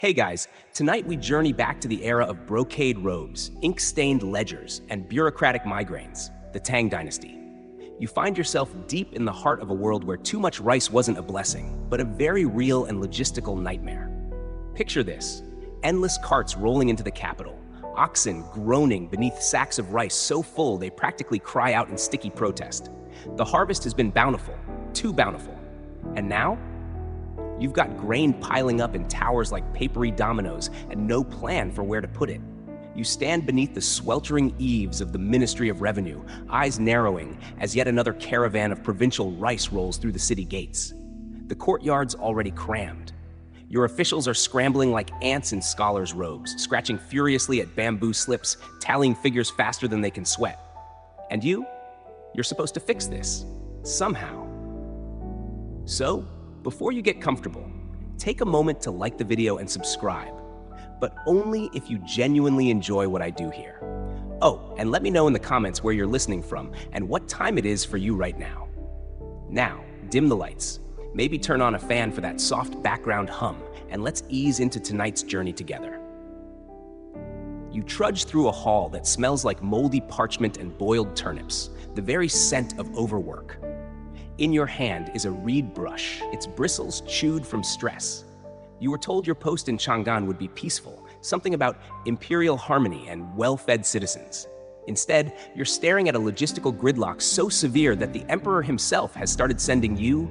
Hey guys, tonight we journey back to the era of brocade robes, ink-stained ledgers, and bureaucratic migraines, the Tang Dynasty. You find yourself deep in the heart of a world where too much rice wasn't a blessing, but a very real and logistical nightmare. Picture this: endless carts rolling into the capital, oxen groaning beneath sacks of rice so full they practically cry out in sticky protest. The harvest has been bountiful, too bountiful. And now? You've got grain piling up in towers like papery dominoes and no plan for where to put it. You stand beneath the sweltering eaves of the Ministry of Revenue, eyes narrowing as yet another caravan of provincial rice rolls through the city gates. The courtyard's already crammed. Your officials are scrambling like ants in scholars' robes, scratching furiously at bamboo slips, tallying figures faster than they can sweat. And you're supposed to fix this, somehow. So, before you get comfortable, take a moment to like the video and subscribe, but only if you genuinely enjoy what I do here. Oh, and let me know in the comments where you're listening from and what time it is for you right now. Now, dim the lights, maybe turn on a fan for that soft background hum, and let's ease into tonight's journey together. You trudge through a hall that smells like moldy parchment and boiled turnips, the very scent of overwork. In your hand is a reed brush, its bristles chewed from stress. You were told your post in Chang'an would be peaceful, something about imperial harmony and well-fed citizens. Instead, you're staring at a logistical gridlock so severe that the emperor himself has started sending you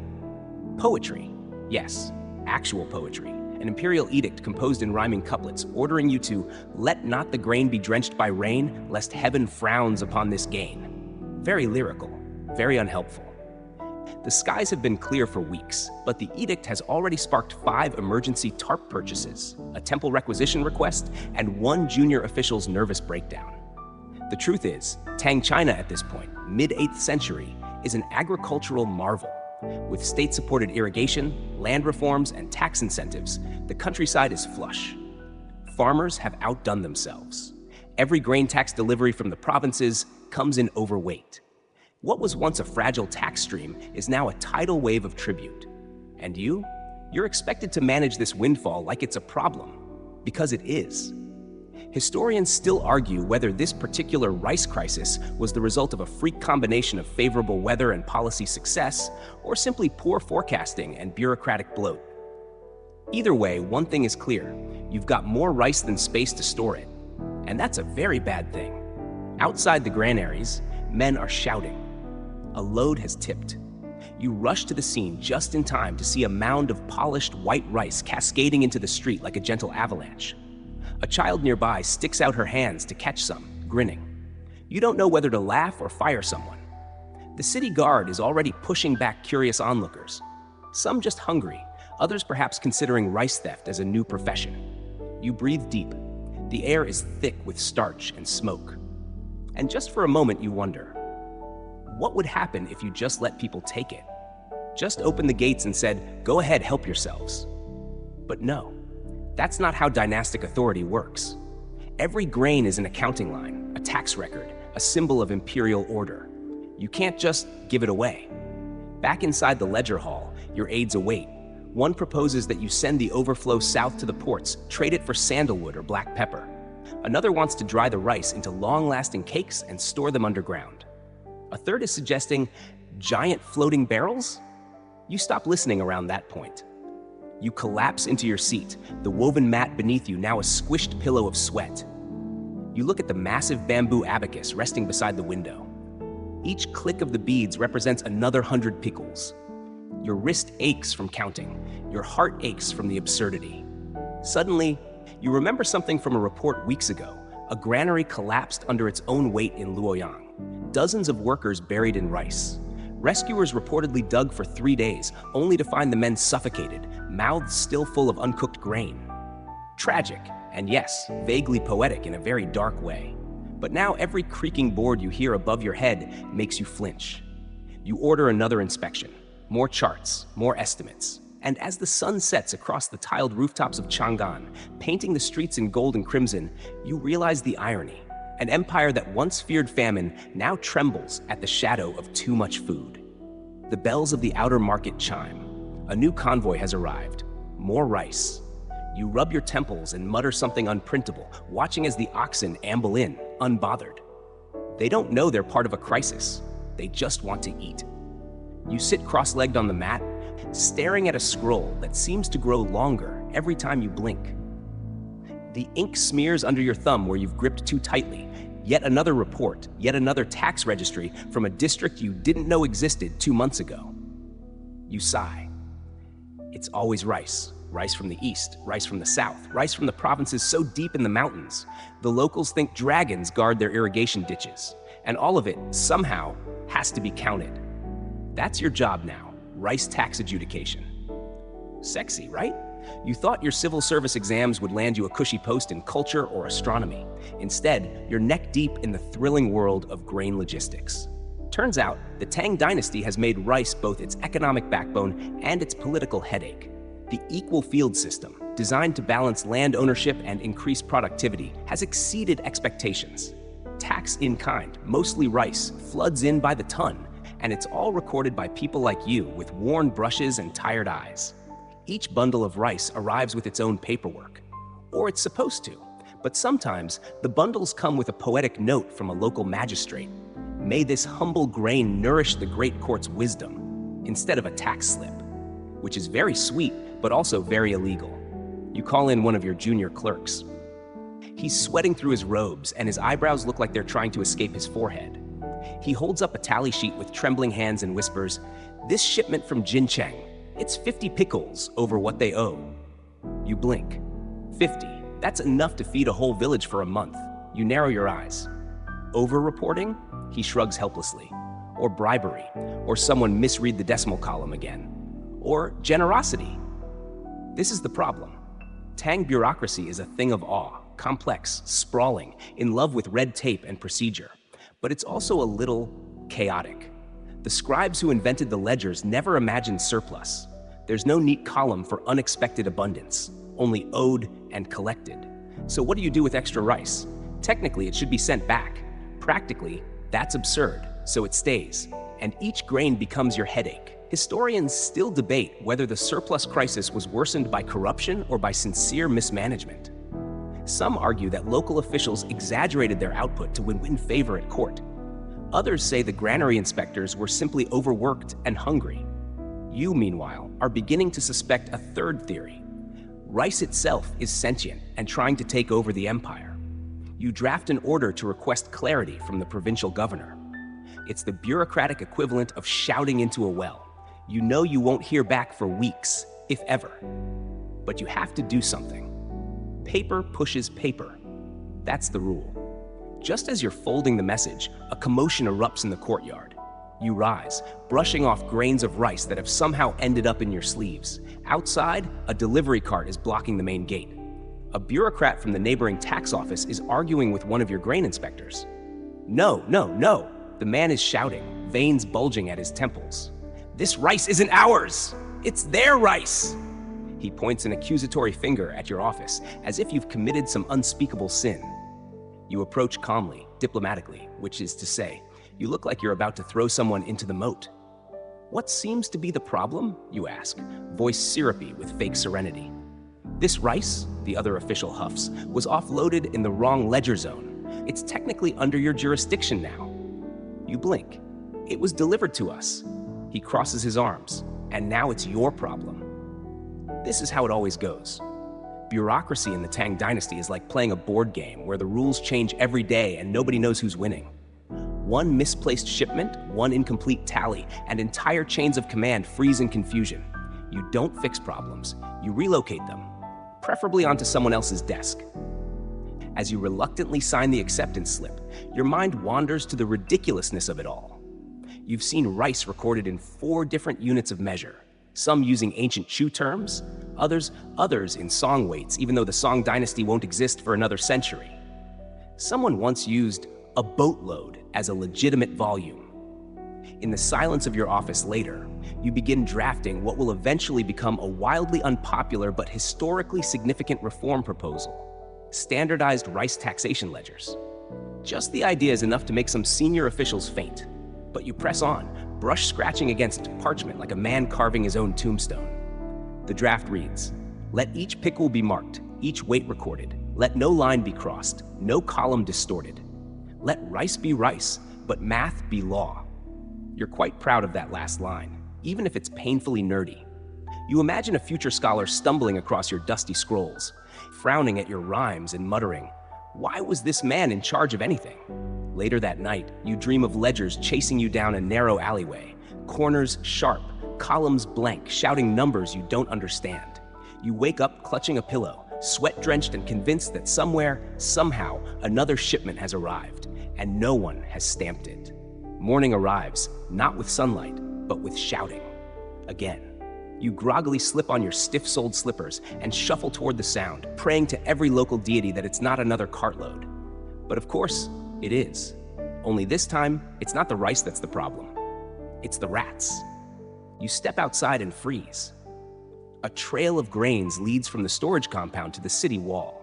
poetry. Yes, actual poetry. An imperial edict composed in rhyming couplets, ordering you to let not the grain be drenched by rain, lest heaven frowns upon this gain. Very lyrical, very unhelpful. The skies have been clear for weeks, but the edict has already sparked 5 emergency TARP purchases, a temple requisition request, and 1 junior official's nervous breakdown. The truth is, Tang China at this point, mid-8th century, is an agricultural marvel. With state-supported irrigation, land reforms, and tax incentives, the countryside is flush. Farmers have outdone themselves. Every grain tax delivery from the provinces comes in overweight. What was once a fragile tax stream is now a tidal wave of tribute. And you're expected to manage this windfall like it's a problem, because it is. Historians still argue whether this particular rice crisis was the result of a freak combination of favorable weather and policy success, or simply poor forecasting and bureaucratic bloat. Either way, one thing is clear: you've got more rice than space to store it. And that's a very bad thing. Outside the granaries, men are shouting. A load has tipped. You rush to the scene just in time to see a mound of polished white rice cascading into the street like a gentle avalanche. A child nearby sticks out her hands to catch some, grinning. You don't know whether to laugh or fire someone. The city guard is already pushing back curious onlookers. Some just hungry, others perhaps considering rice theft as a new profession. You breathe deep. The air is thick with starch and smoke. And just for a moment you wonder, what would happen if you just let people take it? Just opened the gates and said, "Go ahead, help yourselves." But no, that's not how dynastic authority works. Every grain is an accounting line, a tax record, a symbol of imperial order. You can't just give it away. Back inside the ledger hall, your aides await. One proposes that you send the overflow south to the ports, trade it for sandalwood or black pepper. Another wants to dry the rice into long-lasting cakes and store them underground. A third is suggesting giant floating barrels? You stop listening around that point. You collapse into your seat, the woven mat beneath you now a squished pillow of sweat. You look at the massive bamboo abacus resting beside the window. Each click of the beads represents another 100 pickles. Your wrist aches from counting. Your heart aches from the absurdity. Suddenly, you remember something from a report weeks ago. A granary collapsed under its own weight in Luoyang. Dozens of workers buried in rice. Rescuers reportedly dug for 3 days, only to find the men suffocated, mouths still full of uncooked grain. Tragic, and yes, vaguely poetic in a very dark way. But now every creaking board you hear above your head makes you flinch. You order another inspection, more charts, more estimates. And as the sun sets across the tiled rooftops of Chang'an, painting the streets in gold and crimson, you realize the irony. An empire that once feared famine now trembles at the shadow of too much food. The bells of the outer market chime. A new convoy has arrived. More rice. You rub your temples and mutter something unprintable, watching as the oxen amble in, unbothered. They don't know they're part of a crisis. They just want to eat. You sit cross-legged on the mat, staring at a scroll that seems to grow longer every time you blink. The ink smears under your thumb where you've gripped too tightly. Yet another report, yet another tax registry from a district you didn't know existed 2 months ago. You sigh. It's always rice. Rice from the east, rice from the south, rice from the provinces so deep in the mountains. The locals think dragons guard their irrigation ditches, and all of it, somehow, has to be counted. That's your job now, rice tax adjudication. Sexy, right? You thought your civil service exams would land you a cushy post in culture or astronomy. Instead, you're neck deep in the thrilling world of grain logistics. Turns out, the Tang Dynasty has made rice both its economic backbone and its political headache. The equal field system, designed to balance land ownership and increase productivity, has exceeded expectations. Tax in kind, mostly rice, floods in by the ton, and it's all recorded by people like you with worn brushes and tired eyes. Each bundle of rice arrives with its own paperwork. Or it's supposed to, but sometimes the bundles come with a poetic note from a local magistrate. May this humble grain nourish the great court's wisdom, instead of a tax slip, which is very sweet, but also very illegal. You call in one of your junior clerks. He's sweating through his robes, and his eyebrows look like they're trying to escape his forehead. He holds up a tally sheet with trembling hands and whispers, "This shipment from Jincheng, it's 50 pickles over what they owe." You blink. 50. That's enough to feed a whole village for a month. You narrow your eyes. Over-reporting? He shrugs helplessly. Or bribery. Or someone misread the decimal column again. Or generosity. This is the problem. Tang bureaucracy is a thing of awe, complex, sprawling, in love with red tape and procedure. But it's also a little chaotic. The scribes who invented the ledgers never imagined surplus. There's no neat column for unexpected abundance, only owed and collected. So what do you do with extra rice? Technically, it should be sent back. Practically, that's absurd, so it stays. And each grain becomes your headache. Historians still debate whether the surplus crisis was worsened by corruption or by sincere mismanagement. Some argue that local officials exaggerated their output to win favor at court. Others say the granary inspectors were simply overworked and hungry. You, meanwhile, are beginning to suspect a third theory. Rice itself is sentient and trying to take over the empire. You draft an order to request clarity from the provincial governor. It's the bureaucratic equivalent of shouting into a well. You know you won't hear back for weeks, if ever. But you have to do something. Paper pushes paper. That's the rule. Just as you're folding the message, a commotion erupts in the courtyard. You rise, brushing off grains of rice that have somehow ended up in your sleeves. Outside, a delivery cart is blocking the main gate. A bureaucrat from the neighboring tax office is arguing with one of your grain inspectors. "No, no, no!" The man is shouting, veins bulging at his temples. "This rice isn't ours! It's their rice!" He points an accusatory finger at your office, as if you've committed some unspeakable sin. You approach calmly, diplomatically, which is to say, you look like you're about to throw someone into the moat. "What seems to be the problem?" you ask, voice syrupy with fake serenity. "This rice," the other official huffs, "was offloaded in the wrong ledger zone. It's technically under your jurisdiction now." You blink. "It was delivered to us." He crosses his arms, "And now it's your problem." This is how it always goes. Bureaucracy in the Tang Dynasty is like playing a board game where the rules change every day and nobody knows who's winning. One misplaced shipment, one incomplete tally, and entire chains of command freeze in confusion. You don't fix problems, you relocate them, preferably onto someone else's desk. As you reluctantly sign the acceptance slip, your mind wanders to the ridiculousness of it all. You've seen rice recorded in 4 different units of measure, some using ancient Chu terms, others in song weights, even though the Song dynasty won't exist for another century. Someone once used a boatload as a legitimate volume. In the silence of your office later, you begin drafting what will eventually become a wildly unpopular but historically significant reform proposal: standardized rice taxation ledgers. Just the idea is enough to make some senior officials faint. But you press on, brush scratching against parchment like a man carving his own tombstone. The draft reads, Let each pickle be marked, each weight recorded. Let no line be crossed, no column distorted. Let rice be rice, but math be law. You're quite proud of that last line, even if it's painfully nerdy. You imagine a future scholar stumbling across your dusty scrolls, frowning at your rhymes and muttering, "Why was this man in charge of anything?" Later that night, you dream of ledgers chasing you down a narrow alleyway, corners sharp, columns blank, shouting numbers you don't understand. You wake up clutching a pillow, sweat-drenched and convinced that somewhere, somehow, another shipment has arrived, and no one has stamped it. Morning arrives, not with sunlight, but with shouting. Again. You groggily slip on your stiff-soled slippers and shuffle toward the sound, praying to every local deity that it's not another cartload. But of course, it is. Only this time, it's not the rice that's the problem. It's the rats. You step outside and freeze. A trail of grains leads from the storage compound to the city wall.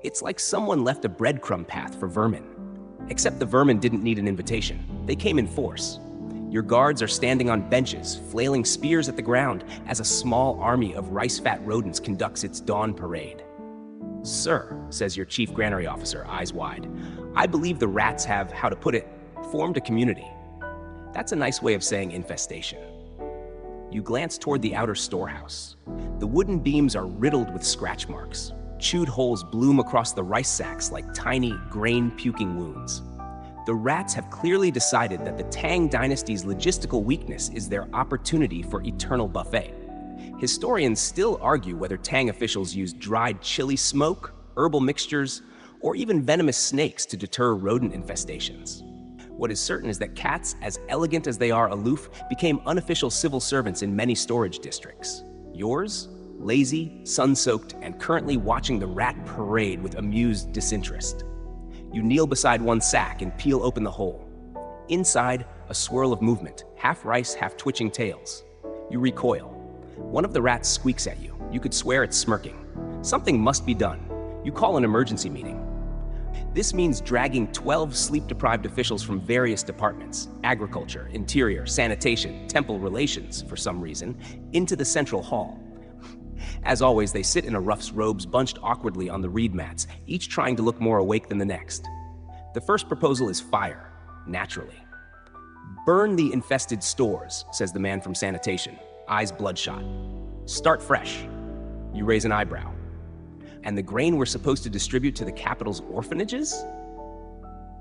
It's like someone left a breadcrumb path for vermin. Except the vermin didn't need an invitation. They came in force. Your guards are standing on benches, flailing spears at the ground as a small army of rice-fat rodents conducts its dawn parade. "Sir," says your chief granary officer, eyes wide, "I believe the rats have, how to put it, formed a community." That's a nice way of saying infestation. You glance toward the outer storehouse. The wooden beams are riddled with scratch marks. Chewed holes bloom across the rice sacks like tiny, grain-puking wounds. The rats have clearly decided that the Tang Dynasty's logistical weakness is their opportunity for eternal buffet. Historians still argue whether Tang officials used dried chili smoke, herbal mixtures, or even venomous snakes to deter rodent infestations. What is certain is that cats, as elegant as they are aloof, became unofficial civil servants in many storage districts. Yours? Lazy, sun-soaked, and currently watching the rat parade with amused disinterest. You kneel beside one sack and peel open the hole. Inside, a swirl of movement, half rice, half twitching tails. You recoil. One of the rats squeaks at you. You could swear it's smirking. Something must be done. You call an emergency meeting. This means dragging 12 sleep-deprived officials from various departments, agriculture, interior, sanitation, temple relations, for some reason, into the central hall. As always, they sit in a rough's robes bunched awkwardly on the reed mats, each trying to look more awake than the next. The first proposal is fire, naturally. "Burn the infested stores," says the man from sanitation, eyes bloodshot. "Start fresh." You raise an eyebrow. "And the grain we're supposed to distribute to the capital's orphanages?"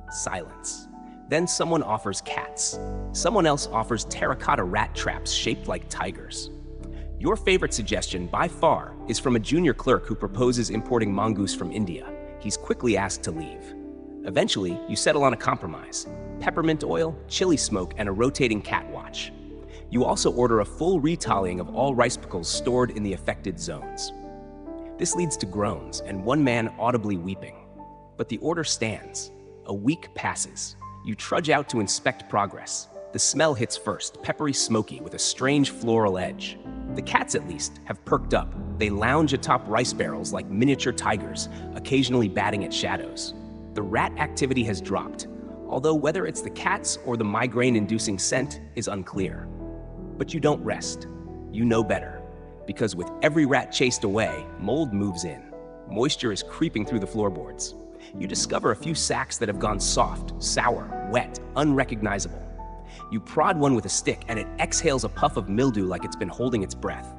Silence. Then someone offers cats. Someone else offers terracotta rat traps shaped like tigers. Your favorite suggestion, by far, is from a junior clerk who proposes importing mongoose from India. He's quickly asked to leave. Eventually, you settle on a compromise: peppermint oil, chili smoke, and a rotating cat watch. You also order a full retallying of all rice pickles stored in the affected zones. This leads to groans and one man audibly weeping. But the order stands. A week passes. You trudge out to inspect progress. The smell hits first, peppery smoky with a strange floral edge. The cats, at least, have perked up. They lounge atop rice barrels like miniature tigers, occasionally batting at shadows. The rat activity has dropped, although whether it's the cats or the migraine-inducing scent is unclear. But you don't rest. You know better, because with every rat chased away, mold moves in. Moisture is creeping through the floorboards. You discover a few sacks that have gone soft, sour, wet, unrecognizable. You prod one with a stick, and it exhales a puff of mildew like it's been holding its breath.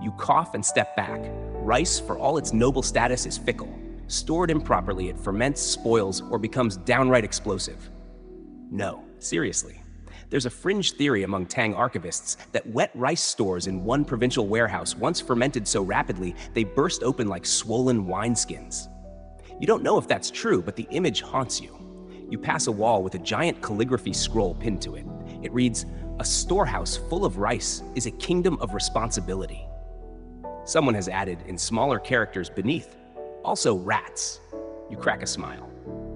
You cough and step back. Rice, for all its noble status, is fickle. Stored improperly, it ferments, spoils, or becomes downright explosive. No, seriously. There's a fringe theory among Tang archivists that wet rice stores in one provincial warehouse once fermented so rapidly they burst open like swollen wineskins. You don't know if that's true, but the image haunts you. You pass a wall with a giant calligraphy scroll pinned to it. It reads, "A storehouse full of rice is a kingdom of responsibility." Someone has added, in smaller characters beneath, "Also rats." You crack a smile,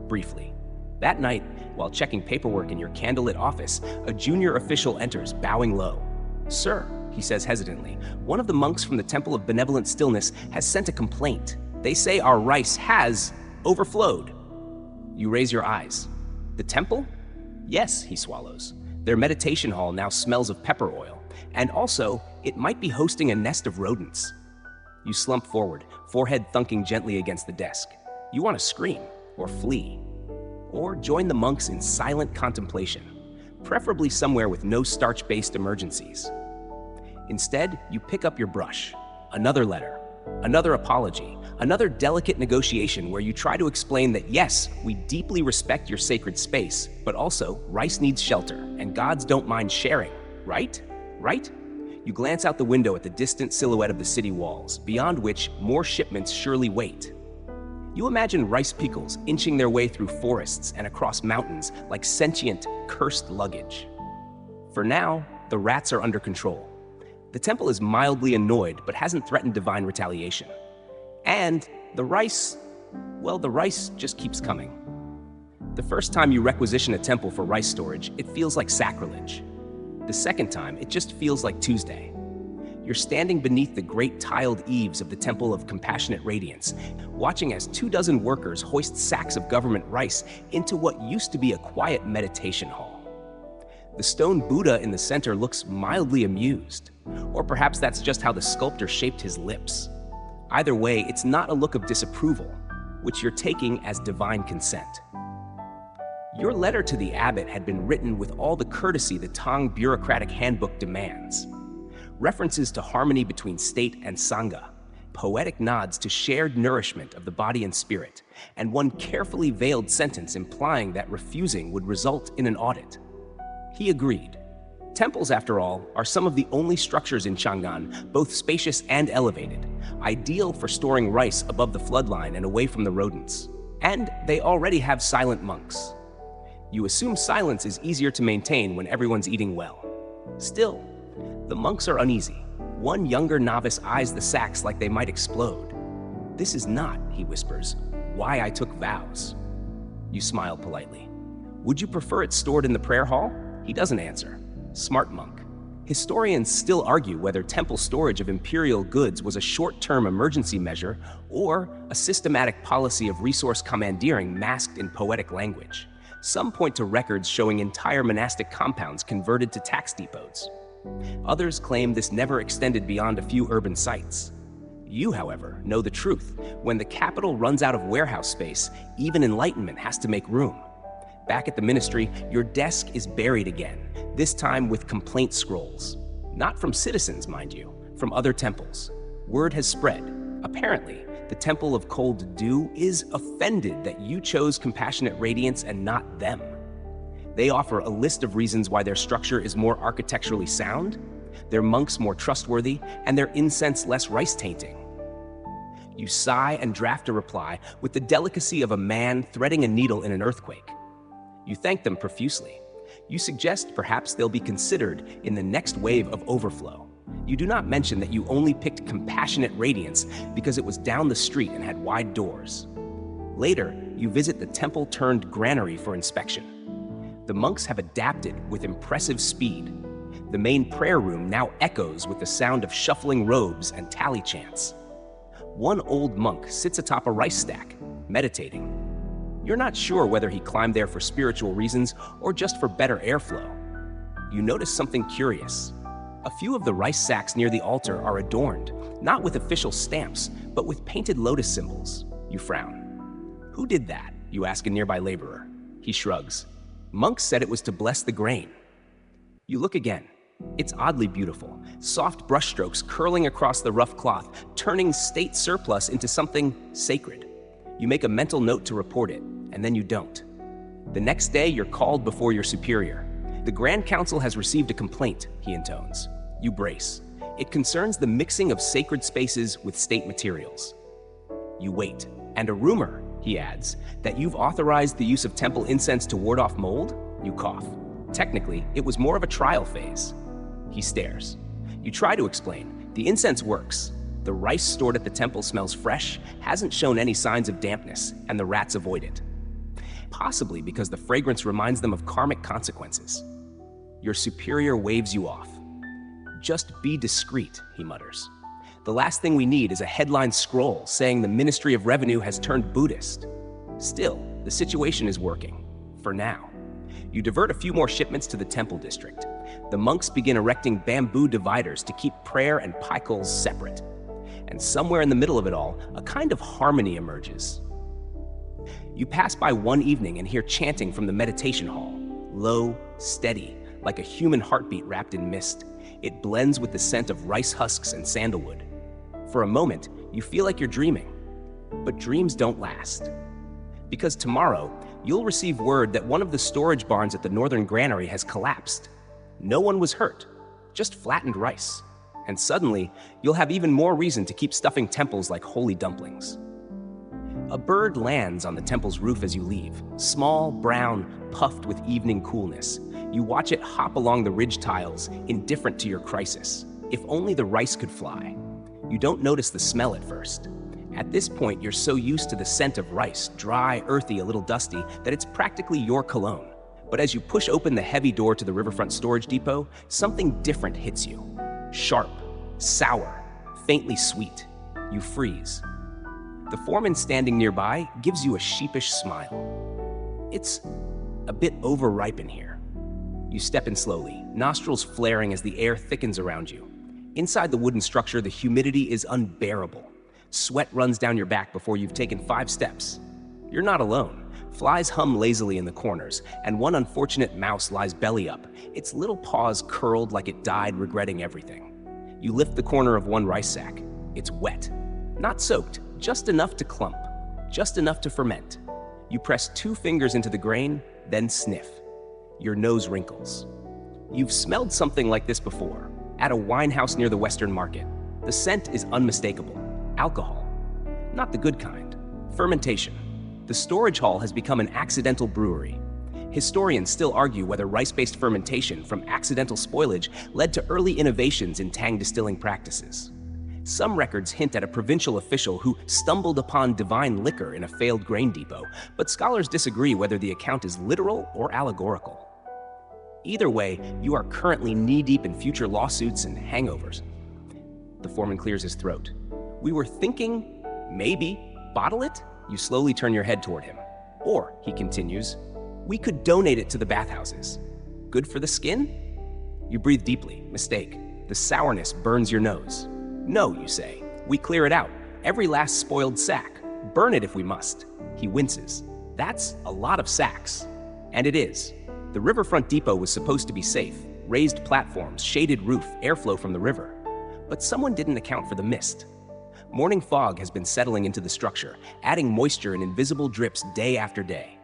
briefly. That night, while checking paperwork in your candlelit office, a junior official enters, bowing low. "Sir," he says hesitantly, "one of the monks from the Temple of Benevolent Stillness has sent a complaint. They say our rice has overflowed." You raise your eyes. "The temple?" "Yes," he swallows. "Their meditation hall now smells of pepper oil. And also, it might be hosting a nest of rodents." You slump forward, forehead thunking gently against the desk. You want to scream, or flee, or join the monks in silent contemplation, preferably somewhere with no starch-based emergencies. Instead, you pick up your brush, another letter, another apology, another delicate negotiation where you try to explain that yes, we deeply respect your sacred space, but also rice needs shelter, and gods don't mind sharing, right? Right? You glance out the window at the distant silhouette of the city walls, beyond which more shipments surely wait. You imagine rice pickles inching their way through forests and across mountains like sentient, cursed luggage. For now, the rats are under control. The temple is mildly annoyed but hasn't threatened divine retaliation. And the rice just keeps coming. The first time you requisition a temple for rice storage, it feels like sacrilege. The second time, it just feels like Tuesday. You're standing beneath the great tiled eaves of the Temple of Compassionate Radiance, watching as 24 workers hoist sacks of government rice into what used to be a quiet meditation hall. The stone Buddha in the center looks mildly amused, or perhaps that's just how the sculptor shaped his lips. Either way, it's not a look of disapproval, which you're taking as divine consent. Your letter to the abbot had been written with all the courtesy the Tang bureaucratic handbook demands. References to harmony between state and sangha, poetic nods to shared nourishment of the body and spirit, and one carefully veiled sentence implying that refusing would result in an audit. He agreed. Temples, after all, are some of the only structures in Chang'an, both spacious and elevated, ideal for storing rice above the floodline and away from the rodents. And they already have silent monks. You assume silence is easier to maintain when everyone's eating well. Still, the monks are uneasy. One younger novice eyes the sacks like they might explode. "This is not," he whispers, "why I took vows." You smile politely. "Would you prefer it stored in the prayer hall?" He doesn't answer. Smart monk. Historians still argue whether temple storage of imperial goods was a short-term emergency measure or a systematic policy of resource commandeering masked in poetic language. Some point to records showing entire monastic compounds converted to tax depots. Others claim this never extended beyond a few urban sites. You, however, know the truth. When the capital runs out of warehouse space, even enlightenment has to make room. Back at the ministry, your desk is buried again, this time with complaint scrolls. Not from citizens, mind you, from other temples. Word has spread. Apparently, the Temple of Cold Dew is offended that you chose Compassionate Radiance and not them. They offer a list of reasons why their structure is more architecturally sound, their monks more trustworthy, and their incense less rice-tainting. You sigh and draft a reply with the delicacy of a man threading a needle in an earthquake. You thank them profusely. You suggest perhaps they'll be considered in the next wave of overflow. You do not mention that you only picked Compassionate Radiance because it was down the street and had wide doors. Later, you visit the temple-turned granary for inspection. The monks have adapted with impressive speed. The main prayer room now echoes with the sound of shuffling robes and tally chants. One old monk sits atop a rice stack, meditating. You're not sure whether he climbed there for spiritual reasons or just for better airflow. You notice something curious. A few of the rice sacks near the altar are adorned, not with official stamps, but with painted lotus symbols. You frown. Who did that? You ask a nearby laborer. He shrugs. Monks said it was to bless the grain. You look again. It's oddly beautiful. Soft brushstrokes curling across the rough cloth, turning state surplus into something sacred. You make a mental note to report it, and then you don't. The next day, you're called before your superior. The Grand Council has received a complaint, he intones. You brace. It concerns the mixing of sacred spaces with state materials. You wait. And a rumor, he adds, that you've authorized the use of temple incense to ward off mold? You cough. Technically, it was more of a trial phase. He stares. You try to explain. The incense works. The rice stored at the temple smells fresh, hasn't shown any signs of dampness, and the rats avoid it. Possibly because the fragrance reminds them of karmic consequences. Your superior waves you off. Just be discreet, he mutters. The last thing we need is a headline scroll saying the Ministry of Revenue has turned Buddhist. Still, the situation is working. For now. You divert a few more shipments to the temple district. The monks begin erecting bamboo dividers to keep prayer and pickles separate. And somewhere in the middle of it all, a kind of harmony emerges. You pass by one evening and hear chanting from the meditation hall, low, steady, like a human heartbeat wrapped in mist. It blends with the scent of rice husks and sandalwood. For a moment, you feel like you're dreaming. But dreams don't last. Because tomorrow, you'll receive word that one of the storage barns at the northern granary has collapsed. No one was hurt, just flattened rice. And suddenly, you'll have even more reason to keep stuffing temples like holy dumplings. A bird lands on the temple's roof as you leave, small, brown, puffed with evening coolness. You watch it hop along the ridge tiles, indifferent to your crisis. If only the rice could fly. You don't notice the smell at first. At this point, you're so used to the scent of rice, dry, earthy, a little dusty, that it's practically your cologne. But as you push open the heavy door to the riverfront storage depot, something different hits you. Sharp, sour, faintly sweet. You freeze. The foreman standing nearby gives you a sheepish smile. It's a bit overripe in here. You step in slowly, nostrils flaring as the air thickens around you. Inside the wooden structure, the humidity is unbearable. Sweat runs down your back before you've taken 5 steps. You're not alone. Flies hum lazily in the corners, and one unfortunate mouse lies belly up, its little paws curled like it died regretting everything. You lift the corner of one rice sack. It's wet. Not soaked, just enough to clump, just enough to ferment. You press 2 fingers into the grain, then sniff. Your nose wrinkles. You've smelled something like this before, at a wine house near the Western Market. The scent is unmistakable. Alcohol. Not the good kind. Fermentation. The storage hall has become an accidental brewery. Historians still argue whether rice-based fermentation from accidental spoilage led to early innovations in Tang distilling practices. Some records hint at a provincial official who stumbled upon divine liquor in a failed grain depot, but scholars disagree whether the account is literal or allegorical. Either way, you are currently knee-deep in future lawsuits and hangovers. The foreman clears his throat. We were thinking, maybe, bottle it? You slowly turn your head toward him. Or, he continues, we could donate it to the bathhouses. Good for the skin? You breathe deeply. Mistake. The sourness burns your nose. No, you say. We clear it out. Every last spoiled sack. Burn it if we must. He winces. That's a lot of sacks. And it is. The riverfront depot was supposed to be safe. Raised platforms, shaded roof, airflow from the river. But someone didn't account for the mist. Morning fog has been settling into the structure, adding moisture in invisible drips day after day.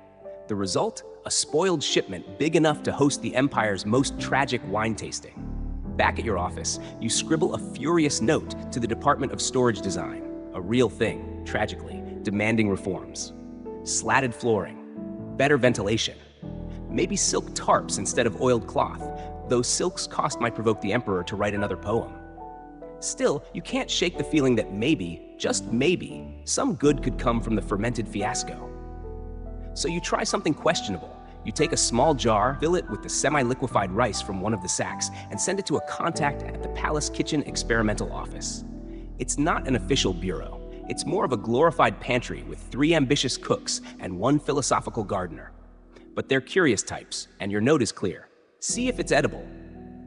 The result? A spoiled shipment big enough to host the Empire's most tragic wine tasting. Back at your office, you scribble a furious note to the Department of Storage Design, a real thing, tragically, demanding reforms. Slatted flooring, better ventilation, maybe silk tarps instead of oiled cloth, though silk's cost might provoke the Emperor to write another poem. Still, you can't shake the feeling that maybe, just maybe, some good could come from the fermented fiasco. So you try something questionable. You take a small jar, fill it with the semi-liquefied rice from one of the sacks, and send it to a contact at the Palace Kitchen Experimental Office. It's not an official bureau. It's more of a glorified pantry with 3 ambitious cooks and 1 philosophical gardener. But they're curious types, and your note is clear. See if it's edible,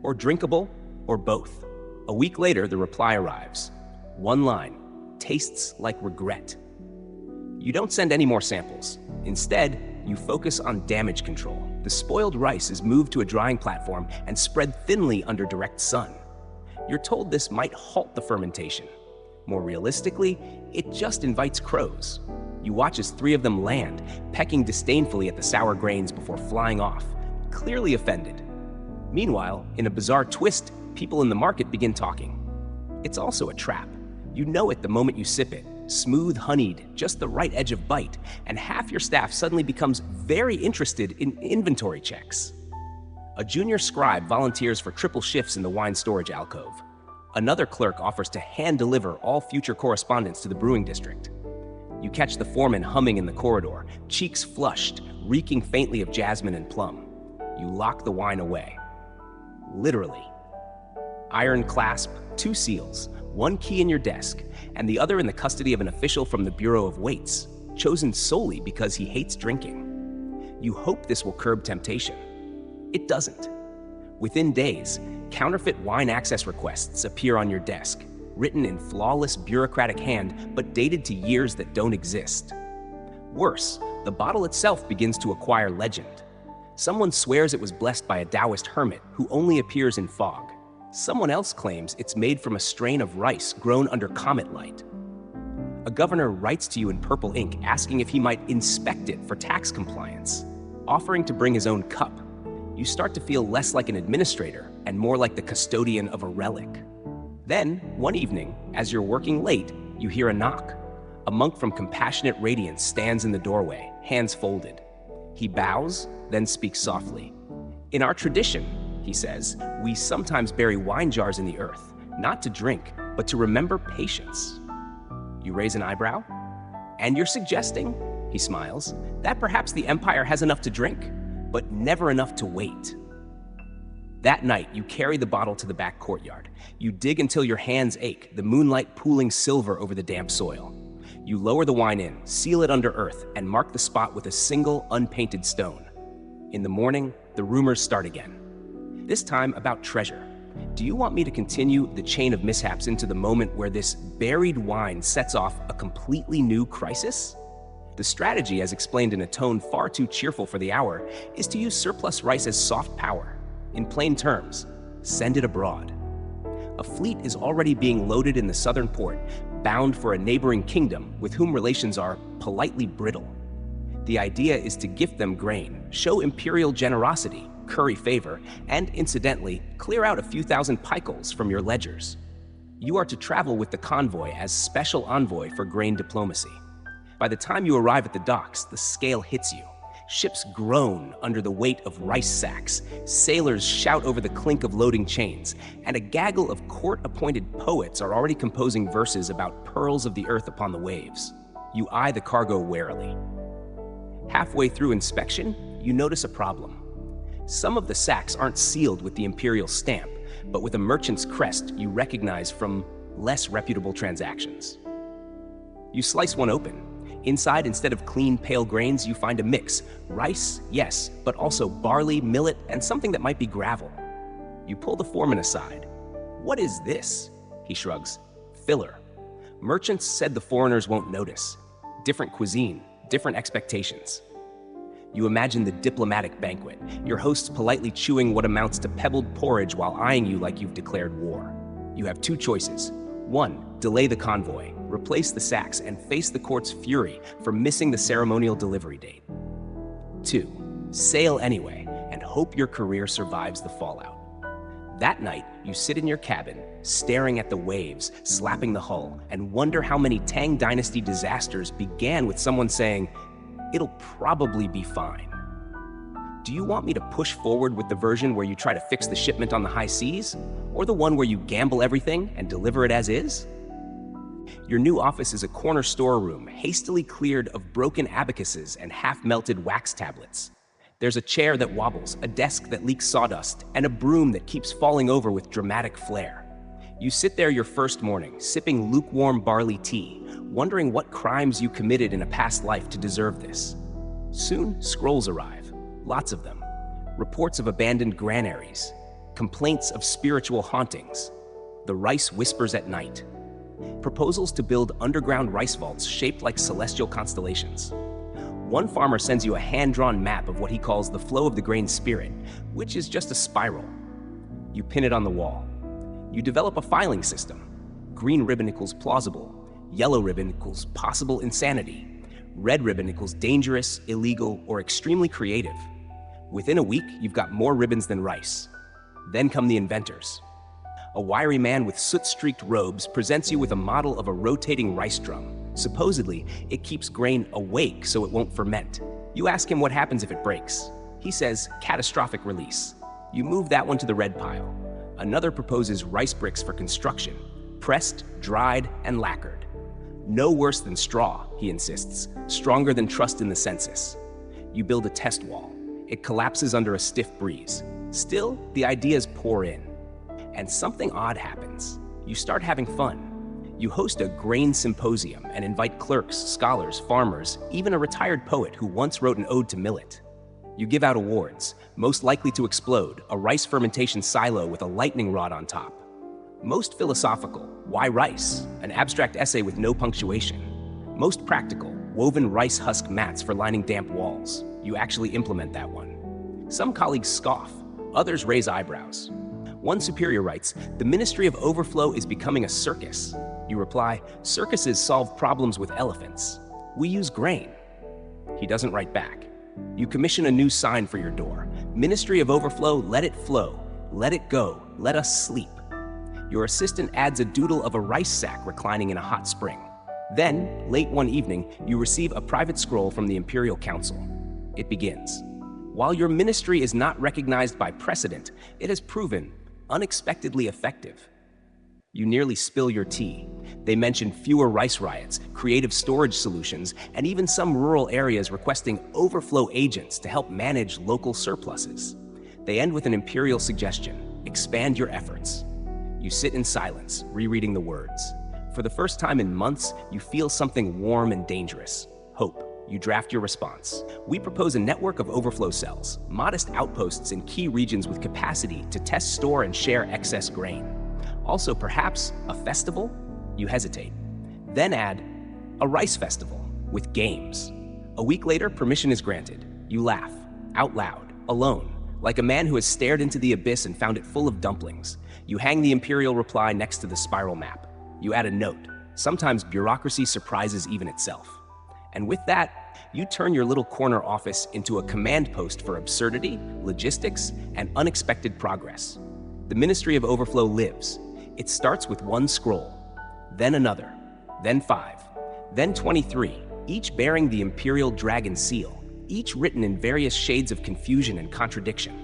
or drinkable, or both. A week later, the reply arrives. 1 line, tastes like regret. You don't send any more samples. Instead, you focus on damage control. The spoiled rice is moved to a drying platform and spread thinly under direct sun. You're told this might halt the fermentation. More realistically, it just invites crows. You watch as 3 of them land, pecking disdainfully at the sour grains before flying off, clearly offended. Meanwhile, in a bizarre twist, people in the market begin talking. It's also a trap. You know it the moment you sip it. Smooth, honeyed, just the right edge of bite, and half your staff suddenly becomes very interested in inventory checks. A junior scribe volunteers for triple shifts in the wine storage alcove. Another clerk offers to hand-deliver all future correspondence to the brewing district. You catch the foreman humming in the corridor, cheeks flushed, reeking faintly of jasmine and plum. You lock the wine away. Literally. Iron clasp, 2 seals, 1 key in your desk, and the other in the custody of an official from the Bureau of Weights, chosen solely because he hates drinking. You hope this will curb temptation. It doesn't. Within days, counterfeit wine access requests appear on your desk. written in flawless bureaucratic hand, but dated to years that don't exist. Worse, the bottle itself begins to acquire legend. Someone swears it was blessed by a Taoist hermit who only appears in fog. Someone else claims it's made from a strain of rice grown under comet light. A governor writes to you in purple ink asking if he might inspect it for tax compliance, offering to bring his own cup. You start to feel less like an administrator and more like the custodian of a relic. Then, one evening, as you're working late, you hear a knock. A monk from Compassionate Radiance stands in the doorway, hands folded. He bows, then speaks softly. "In our tradition," he says, "we sometimes bury wine jars in the earth, not to drink, but to remember patience." You raise an eyebrow? "And you're suggesting," he smiles, "that perhaps the empire has enough to drink, but never enough to wait." That night, you carry the bottle to the back courtyard. You dig until your hands ache, the moonlight pooling silver over the damp soil. You lower the wine in, seal it under earth, and mark the spot with a single unpainted stone. In the morning, the rumors start again. This time about treasure. Do you want me to continue the chain of mishaps into the moment where this buried wine sets off a completely new crisis? The strategy, as explained in a tone far too cheerful for the hour, is to use surplus rice as soft power. In plain terms, send it abroad. A fleet is already being loaded in the southern port, bound for a neighboring kingdom with whom relations are politely brittle. The idea is to gift them grain, show imperial generosity, curry favor, and incidentally, clear out a few thousand picals from your ledgers. You are to travel with the convoy as special envoy for grain diplomacy. By the time you arrive at the docks, the scale hits you. Ships groan under the weight of rice sacks, sailors shout over the clink of loading chains, and a gaggle of court-appointed poets are already composing verses about pearls of the earth upon the waves. You eye the cargo warily. Halfway through inspection, you notice a problem. Some of the sacks aren't sealed with the imperial stamp, but with a merchant's crest you recognize from less reputable transactions. You slice one open. Inside, instead of clean, pale grains, you find a mix. Rice, yes, but also barley, millet, and something that might be gravel. You pull the foreman aside. "What is this?" He shrugs. "Filler. Merchants said the foreigners won't notice. Different cuisine, different expectations." You imagine the diplomatic banquet, your hosts politely chewing what amounts to pebbled porridge while eyeing you like you've declared war. You have two choices. One, delay the convoy, replace the sacks, and face the court's fury for missing the ceremonial delivery date. Two, sail anyway and hope your career survives the fallout. That night, you sit in your cabin, staring at the waves, slapping the hull, and wonder how many Tang Dynasty disasters began with someone saying, "It'll probably be fine." Do you want me to push forward with the version where you try to fix the shipment on the high seas, or the one where you gamble everything and deliver it as is? Your new office is a corner storeroom, hastily cleared of broken abacuses and half-melted wax tablets. There's a chair that wobbles, a desk that leaks sawdust, and a broom that keeps falling over with dramatic flair. You sit there your first morning, sipping lukewarm barley tea, wondering what crimes you committed in a past life to deserve this. Soon, scrolls arrive, lots of them. Reports of abandoned granaries, complaints of spiritual hauntings, the rice whispers at night, proposals to build underground rice vaults shaped like celestial constellations. One farmer sends you a hand-drawn map of what he calls the flow of the grain spirit, which is just a spiral. You pin it on the wall. You develop a filing system. Green ribbon equals plausible. Yellow ribbon equals possible insanity. Red ribbon equals dangerous, illegal, or extremely creative. Within a week, you've got more ribbons than rice. Then come the inventors. A wiry man with soot-streaked robes presents you with a model of a rotating rice drum. Supposedly, it keeps grain awake so it won't ferment. You ask him what happens if it breaks. He says, catastrophic release. You move that one to the red pile. Another proposes rice bricks for construction, pressed, dried, and lacquered. No worse than straw, he insists, stronger than trust in the census. You build a test wall. It collapses under a stiff breeze. Still, the ideas pour in. And something odd happens. You start having fun. You host a grain symposium and invite clerks, scholars, farmers, even a retired poet who once wrote an ode to millet. You give out awards, most likely to explode, a rice fermentation silo with a lightning rod on top. Most philosophical, why rice? An abstract essay with no punctuation. Most practical, woven rice husk mats for lining damp walls. You actually implement that one. Some colleagues scoff, others raise eyebrows. One superior writes, "The Ministry of Overflow is becoming a circus." You reply, "Circuses solve problems with elephants. We use grain." He doesn't write back. You commission a new sign for your door. "Ministry of Overflow, let it flow. Let it go. Let us sleep." Your assistant adds a doodle of a rice sack reclining in a hot spring. Then, late one evening, you receive a private scroll from the Imperial Council. It begins. While your ministry is not recognized by precedent, it has proven unexpectedly effective. You nearly spill your tea. They mention fewer rice riots, creative storage solutions, and even some rural areas requesting overflow agents to help manage local surpluses. They end with an imperial suggestion: expand your efforts. You sit in silence, rereading the words. For the first time in months, you feel something warm and dangerous: hope. You draft your response. "We propose a network of overflow cells, modest outposts in key regions with capacity to test, store, and share excess grain. Also, perhaps, a festival?" You hesitate. Then add, "a rice festival, with games." A week later, permission is granted. You laugh, out loud, alone, like a man who has stared into the abyss and found it full of dumplings. You hang the imperial reply next to the spiral map. You add a note. Sometimes bureaucracy surprises even itself. And with that, you turn your little corner office into a command post for absurdity, logistics, and unexpected progress. The Ministry of Overflow lives. It starts with one scroll, then another, then 5, then 23, each bearing the imperial dragon seal, each written in various shades of confusion and contradiction.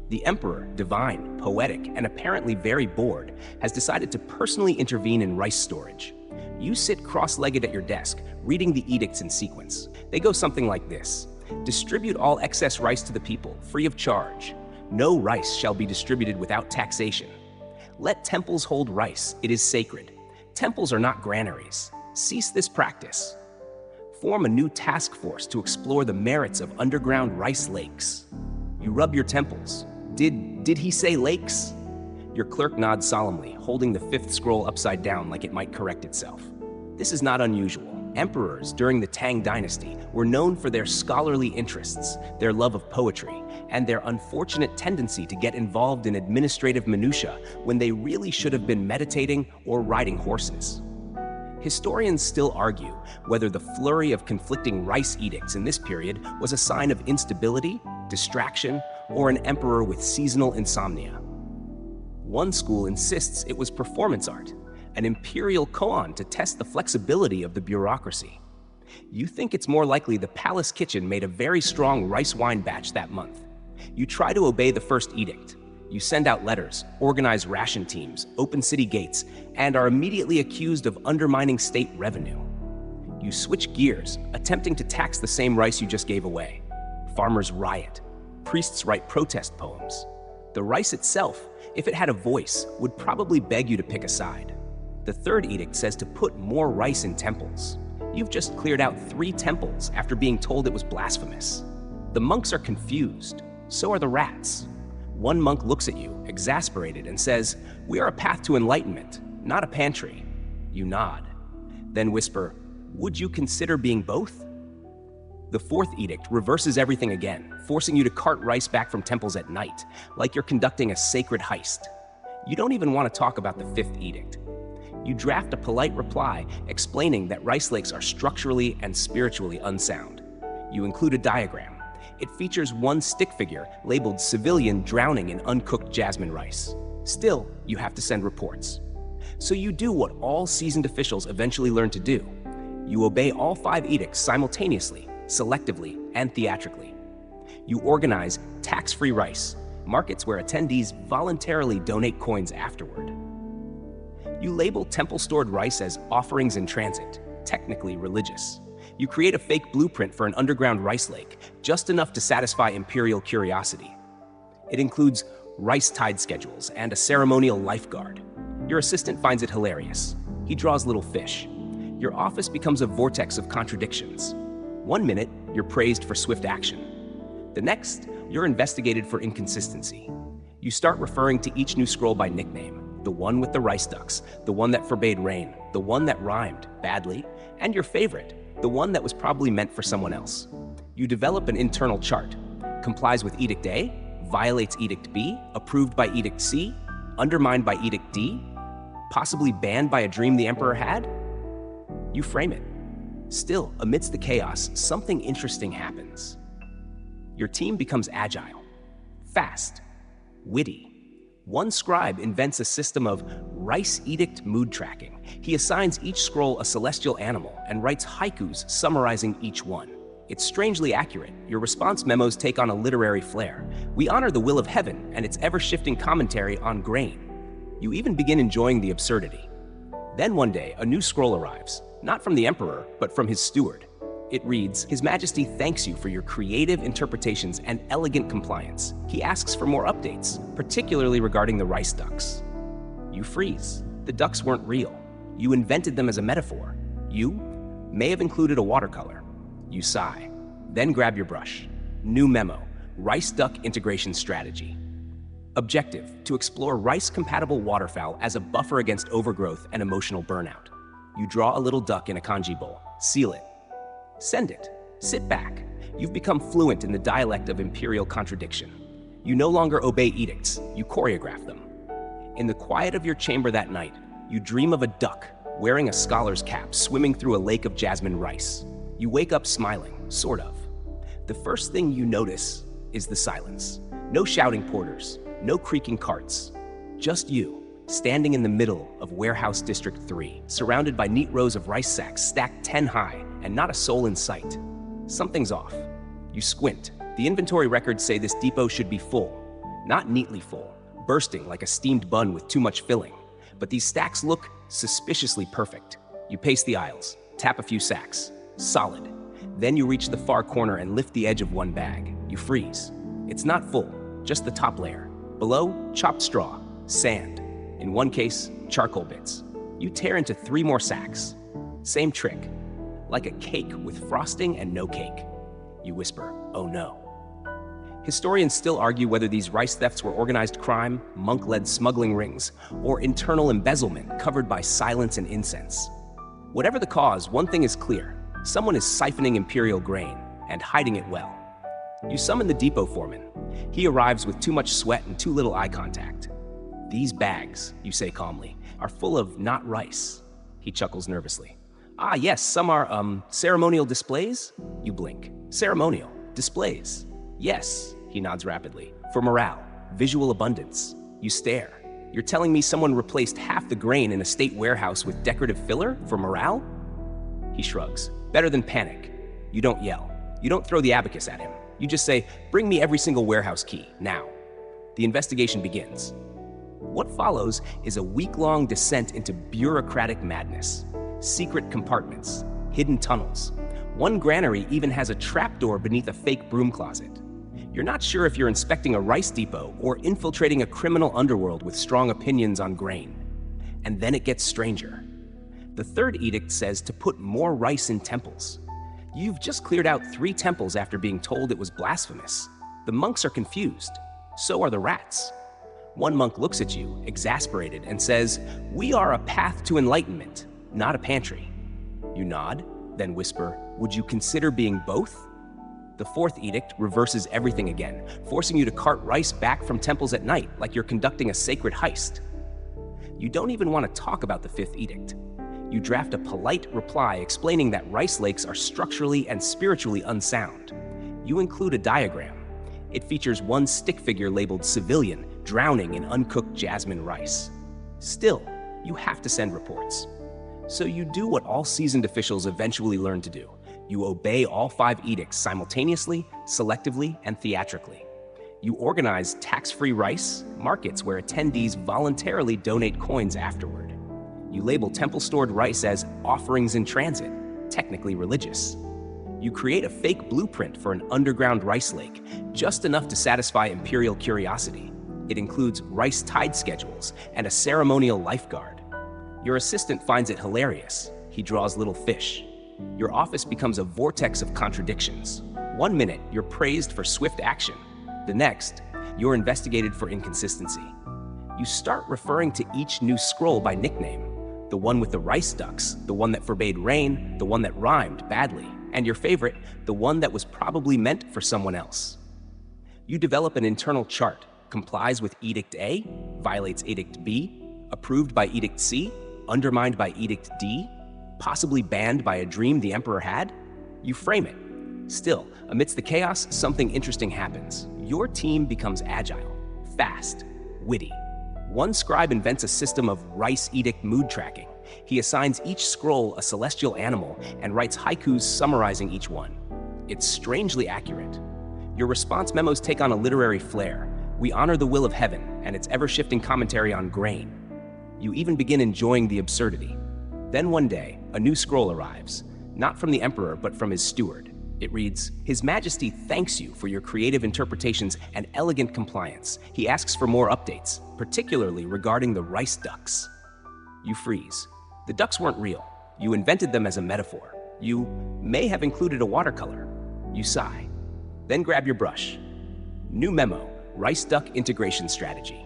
The emperor, divine, poetic, and apparently very bored, has decided to personally intervene in rice storage. You sit cross-legged at your desk, reading the edicts in sequence. They go something like this: distribute all excess rice to the people, free of charge. No rice shall be distributed without taxation. Let temples hold rice, it is sacred. Temples are not granaries. Cease this practice. Form a new task force to explore the merits of underground rice lakes. You rub your temples. Did he say lakes? Your clerk nods solemnly, holding the 5th scroll upside down like it might correct itself. This is not unusual. Emperors during the Tang Dynasty were known for their scholarly interests, their love of poetry, and their unfortunate tendency to get involved in administrative minutiae when they really should have been meditating or riding horses. Historians still argue whether the flurry of conflicting rice edicts in this period was a sign of instability, distraction, or an emperor with seasonal insomnia. One school insists it was performance art, an imperial koan to test the flexibility of the bureaucracy. You think it's more likely the palace kitchen made a very strong rice wine batch that month. You try to obey the first edict. You send out letters, organize ration teams, open city gates, and are immediately accused of undermining state revenue. You switch gears, attempting to tax the same rice you just gave away. Farmers riot. Priests write protest poems. The rice itself, if it had a voice, would probably beg you to pick a side. The 3rd edict says to put more rice in temples. You've just cleared out 3 temples after being told it was blasphemous. The monks are confused. So are the rats. One monk looks at you, exasperated, and says, "We are a path to enlightenment, not a pantry." You nod. Then whisper, "Would you consider being both?" The 4th edict reverses everything again, forcing you to cart rice back from temples at night, like you're conducting a sacred heist. You don't even want to talk about the 5th edict. You draft a polite reply explaining that rice lakes are structurally and spiritually unsound. You include a diagram. It features one stick figure labeled civilian drowning in uncooked jasmine rice. Still, you have to send reports. So you do what all seasoned officials eventually learn to do. You obey all 5 edicts simultaneously, selectively, and theatrically. You organize tax-free rice, markets where attendees voluntarily donate coins afterward. You label temple-stored rice as offerings in transit, technically religious. You create a fake blueprint for an underground rice lake, just enough to satisfy imperial curiosity. It includes rice tide schedules and a ceremonial lifeguard. Your assistant finds it hilarious. He draws little fish. Your office becomes a vortex of contradictions. One minute, you're praised for swift action. The next, you're investigated for inconsistency. You start referring to each new scroll by nickname. the one with the rice ducks, the one that forbade rain, the one that rhymed badly, and your favorite, the one that was probably meant for someone else. You develop an internal chart. Complies with Edict A, violates Edict B, approved by Edict C, undermined by Edict D, possibly banned by a dream the Emperor had? You frame it. Still, amidst the chaos, something interesting happens. Your team becomes agile, fast, witty. One scribe invents a system of rice edict mood tracking. He assigns each scroll a celestial animal and writes haikus summarizing each one. It's strangely accurate. Your response memos take on a literary flair. We honor the will of heaven and its ever-shifting commentary on grain. You even begin enjoying the absurdity. Then one day, a new scroll arrives, not from the emperor, but from his steward. It reads, "His Majesty thanks you for your creative interpretations and elegant compliance. He asks for more updates, particularly regarding the rice ducks." You freeze. The ducks weren't real. You invented them as a metaphor. You may have included a watercolor. You sigh. Then grab your brush. New memo, rice duck integration strategy. Objective, to explore rice-compatible waterfowl as a buffer against overgrowth and emotional burnout. You draw a little duck in a kanji bowl, seal it. Send it. Sit back. You've become fluent in the dialect of imperial contradiction. You no longer obey edicts, you choreograph them. In the quiet of your chamber that night, you dream of a duck wearing a scholar's cap swimming through a lake of jasmine rice. You wake up smiling, sort of. The first thing you notice is the silence. No shouting porters, no creaking carts. Just you, standing in the middle of Warehouse District 3, surrounded by neat rows of rice sacks stacked 10 high, and not a soul in sight. Something's off. You squint. The inventory records say this depot should be full, not neatly full, bursting like a steamed bun with too much filling. But these stacks look suspiciously perfect. You pace the aisles, tap a few sacks. Solid. Then you reach the far corner and lift the edge of one bag. You freeze. It's not full, just the top layer. Below, chopped straw, sand. In one case, charcoal bits. You tear into 3 more sacks. Same trick. Like a cake with frosting and no cake. You whisper, "Oh no." Historians still argue whether these rice thefts were organized crime, monk-led smuggling rings, or internal embezzlement covered by silence and incense. Whatever the cause, one thing is clear. Someone is siphoning imperial grain and hiding it well. You summon the depot foreman. He arrives with too much sweat and too little eye contact. "These bags," you say calmly, "are full of not rice." He chuckles nervously. "Ah, yes, some are, ceremonial displays?" You blink. "Ceremonial displays? Yes," he nods rapidly. "For morale, visual abundance." You stare. "You're telling me someone replaced half the grain in a state warehouse with decorative filler for morale?" He shrugs. "Better than panic." You don't yell. You don't throw the abacus at him. You just say, "Bring me every single warehouse key, now." The investigation begins. What follows is a week-long descent into bureaucratic madness. Secret compartments, hidden tunnels. One granary even has a trapdoor beneath a fake broom closet. You're not sure if you're inspecting a rice depot or infiltrating a criminal underworld with strong opinions on grain. And then it gets stranger. The third edict says to put more rice in temples. You've just cleared out 3 temples after being told it was blasphemous. The monks are confused. So are the rats. One monk looks at you, exasperated, and says, "We are a path to enlightenment, not a pantry." You nod, then whisper, "Would you consider being both?" The fourth edict reverses everything again, forcing you to cart rice back from temples at night like you're conducting a sacred heist. You don't even want to talk about the fifth edict. You draft a polite reply explaining that rice lakes are structurally and spiritually unsound. You include a diagram. It features one stick figure labeled civilian drowning in uncooked jasmine rice. Still, you have to send reports. So you do what all seasoned officials eventually learn to do. You obey all 5 edicts simultaneously, selectively, and theatrically. You organize tax-free rice markets where attendees voluntarily donate coins afterward. You label temple-stored rice as offerings in transit, technically religious. You create a fake blueprint for an underground rice lake, just enough to satisfy imperial curiosity. It includes rice tide schedules and a ceremonial lifeguard. Your assistant finds it hilarious. He draws little fish. Your office becomes a vortex of contradictions. One minute, you're praised for swift action. The next, you're investigated for inconsistency. You start referring to each new scroll by nickname. The one with the rice ducks, the one that forbade rain, the one that rhymed badly, and your favorite, the one that was probably meant for someone else. You develop an internal chart, complies with Edict A, violates Edict B, approved by Edict C, undermined by Edict D, possibly banned by a dream the Emperor had. You frame it. Still, amidst the chaos, something interesting happens. Your team becomes agile, fast, witty. One scribe invents a system of rice edict mood tracking. He assigns each scroll a celestial animal and writes haikus summarizing each one. It's strangely accurate. Your response memos take on a literary flair. We honor the will of heaven and its ever-shifting commentary on grain. You even begin enjoying the absurdity. Then one day, a new scroll arrives, not from the emperor, but from his steward. It reads, "His Majesty thanks you for your creative interpretations and elegant compliance. He asks for more updates, particularly regarding the rice ducks." You freeze. The ducks weren't real. You invented them as a metaphor. You may have included a watercolor. You sigh. Then grab your brush. New memo, rice duck integration strategy.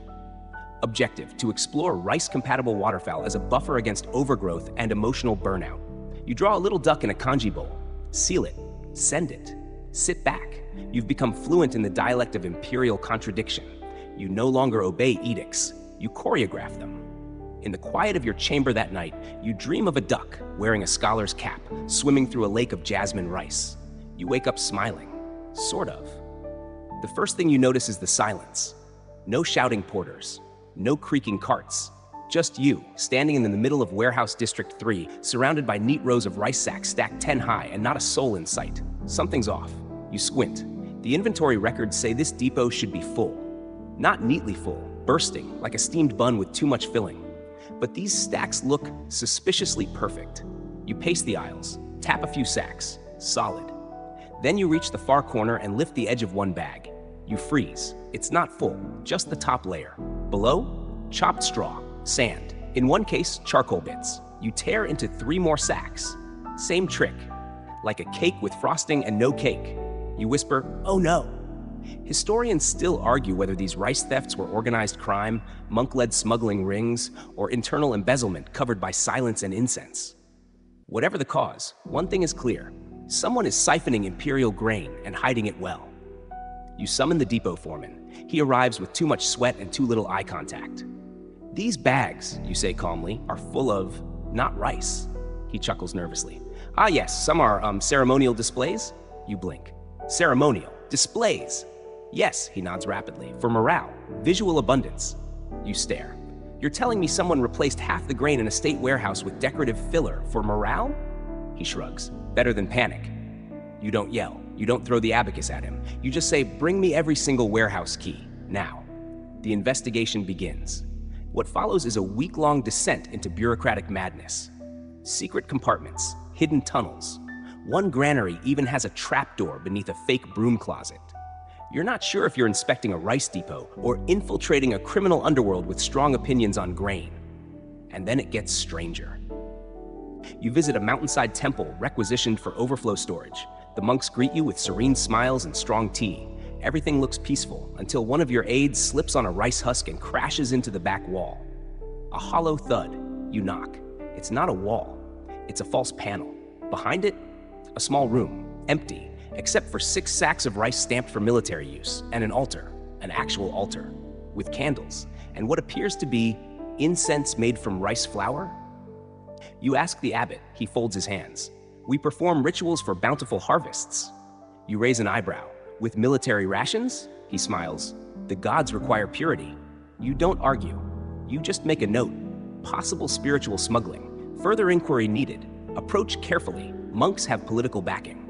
Objective, to explore rice-compatible waterfowl as a buffer against overgrowth and emotional burnout. You draw a little duck in a kanji bowl. Seal it. Send it. Sit back. You've become fluent in the dialect of imperial contradiction. You no longer obey edicts. You choreograph them. In the quiet of your chamber that night, you dream of a duck wearing a scholar's cap, swimming through a lake of jasmine rice. You wake up smiling. Sort of. The first thing you notice is the silence. No shouting porters. No creaking carts. Just you, standing in the middle of Warehouse District 3, surrounded by neat rows of rice sacks stacked 10 high and not a soul in sight. Something's off. You squint. The inventory records say this depot should be full. Not neatly full, bursting, like a steamed bun with too much filling. But these stacks look suspiciously perfect. You pace the aisles, tap a few sacks. Solid. Then you reach the far corner and lift the edge of one bag. You freeze. It's not full, just the top layer. Below, chopped straw. Sand. In one case, charcoal bits. You tear into 3 more sacks. Same trick. Like a cake with frosting and no cake. You whisper, "Oh no." Historians still argue whether these rice thefts were organized crime, monk-led smuggling rings, or internal embezzlement covered by silence and incense. Whatever the cause, one thing is clear. Someone is siphoning imperial grain and hiding it well. You summon the depot foreman. He arrives with too much sweat and too little eye contact. "These bags," you say calmly, "are full of, not rice." He chuckles nervously. "Ah yes, some are ceremonial displays." You blink. "Ceremonial displays." "Yes," he nods rapidly, "for morale, visual abundance." You stare. "You're telling me someone replaced half the grain in a state warehouse with decorative filler for morale?" He shrugs. "Better than panic." You don't yell. You don't throw the abacus at him. You just say, "Bring me every single warehouse key, now." The investigation begins. What follows is a week-long descent into bureaucratic madness. Secret compartments, hidden tunnels. One granary even has a trapdoor beneath a fake broom closet. You're not sure if you're inspecting a rice depot or infiltrating a criminal underworld with strong opinions on grain. And then it gets stranger. You visit a mountainside temple requisitioned for overflow storage. The monks greet you with serene smiles and strong tea. Everything looks peaceful until one of your aides slips on a rice husk and crashes into the back wall. A hollow thud. You knock. It's not a wall. It's a false panel. Behind it, a small room, empty, except for 6 sacks of rice stamped for military use, and an altar, an actual altar, with candles, and what appears to be incense made from rice flour. You ask the abbot. He folds his hands. "We perform rituals for bountiful harvests." You raise an eyebrow. "With military rations?" He smiles. "The gods require purity." You don't argue. You just make a note. Possible spiritual smuggling. Further inquiry needed. Approach carefully. Monks have political backing.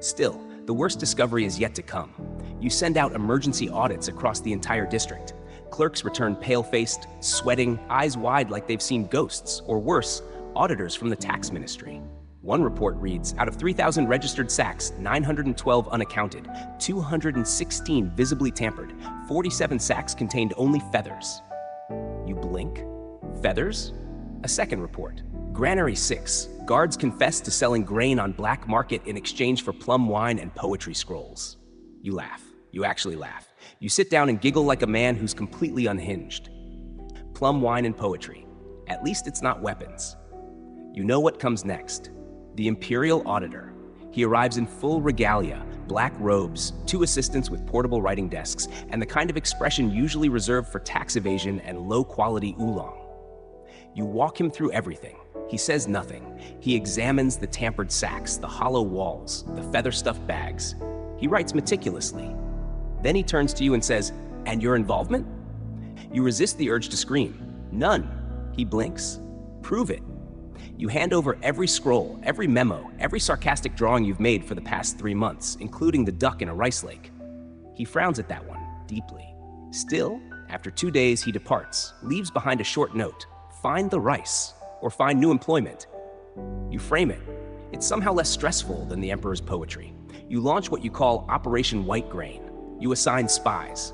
Still, the worst discovery is yet to come. You send out emergency audits across the entire district. Clerks return pale-faced, sweating, eyes wide like they've seen ghosts, or worse, auditors from the tax ministry. One report reads, out of 3,000 registered sacks, 912 unaccounted, 216 visibly tampered, 47 sacks contained only feathers. You blink. Feathers? A second report. Granary 6. Guards confess to selling grain on black market in exchange for plum wine and poetry scrolls. You laugh. You actually laugh. You sit down and giggle like a man who's completely unhinged. plum wine and poetry. At least it's not weapons. You know what comes next. The imperial auditor. He arrives in full regalia, black robes, 2 assistants with portable writing desks, and the kind of expression usually reserved for tax evasion and low-quality oolong. You walk him through everything. He says nothing. He examines the tampered sacks, the hollow walls, the feather-stuffed bags. He writes meticulously. Then he turns to you and says, "And your involvement?" You resist the urge to scream. "None." He blinks. "Prove it." You hand over every scroll, every memo, every sarcastic drawing you've made for the past 3 months, including the duck in a rice lake. He frowns at that one, deeply. Still, after 2 days, he departs, leaves behind a short note. Find the rice, or find new employment. You frame it. It's somehow less stressful than the emperor's poetry. You launch what you call Operation White Grain. You assign spies.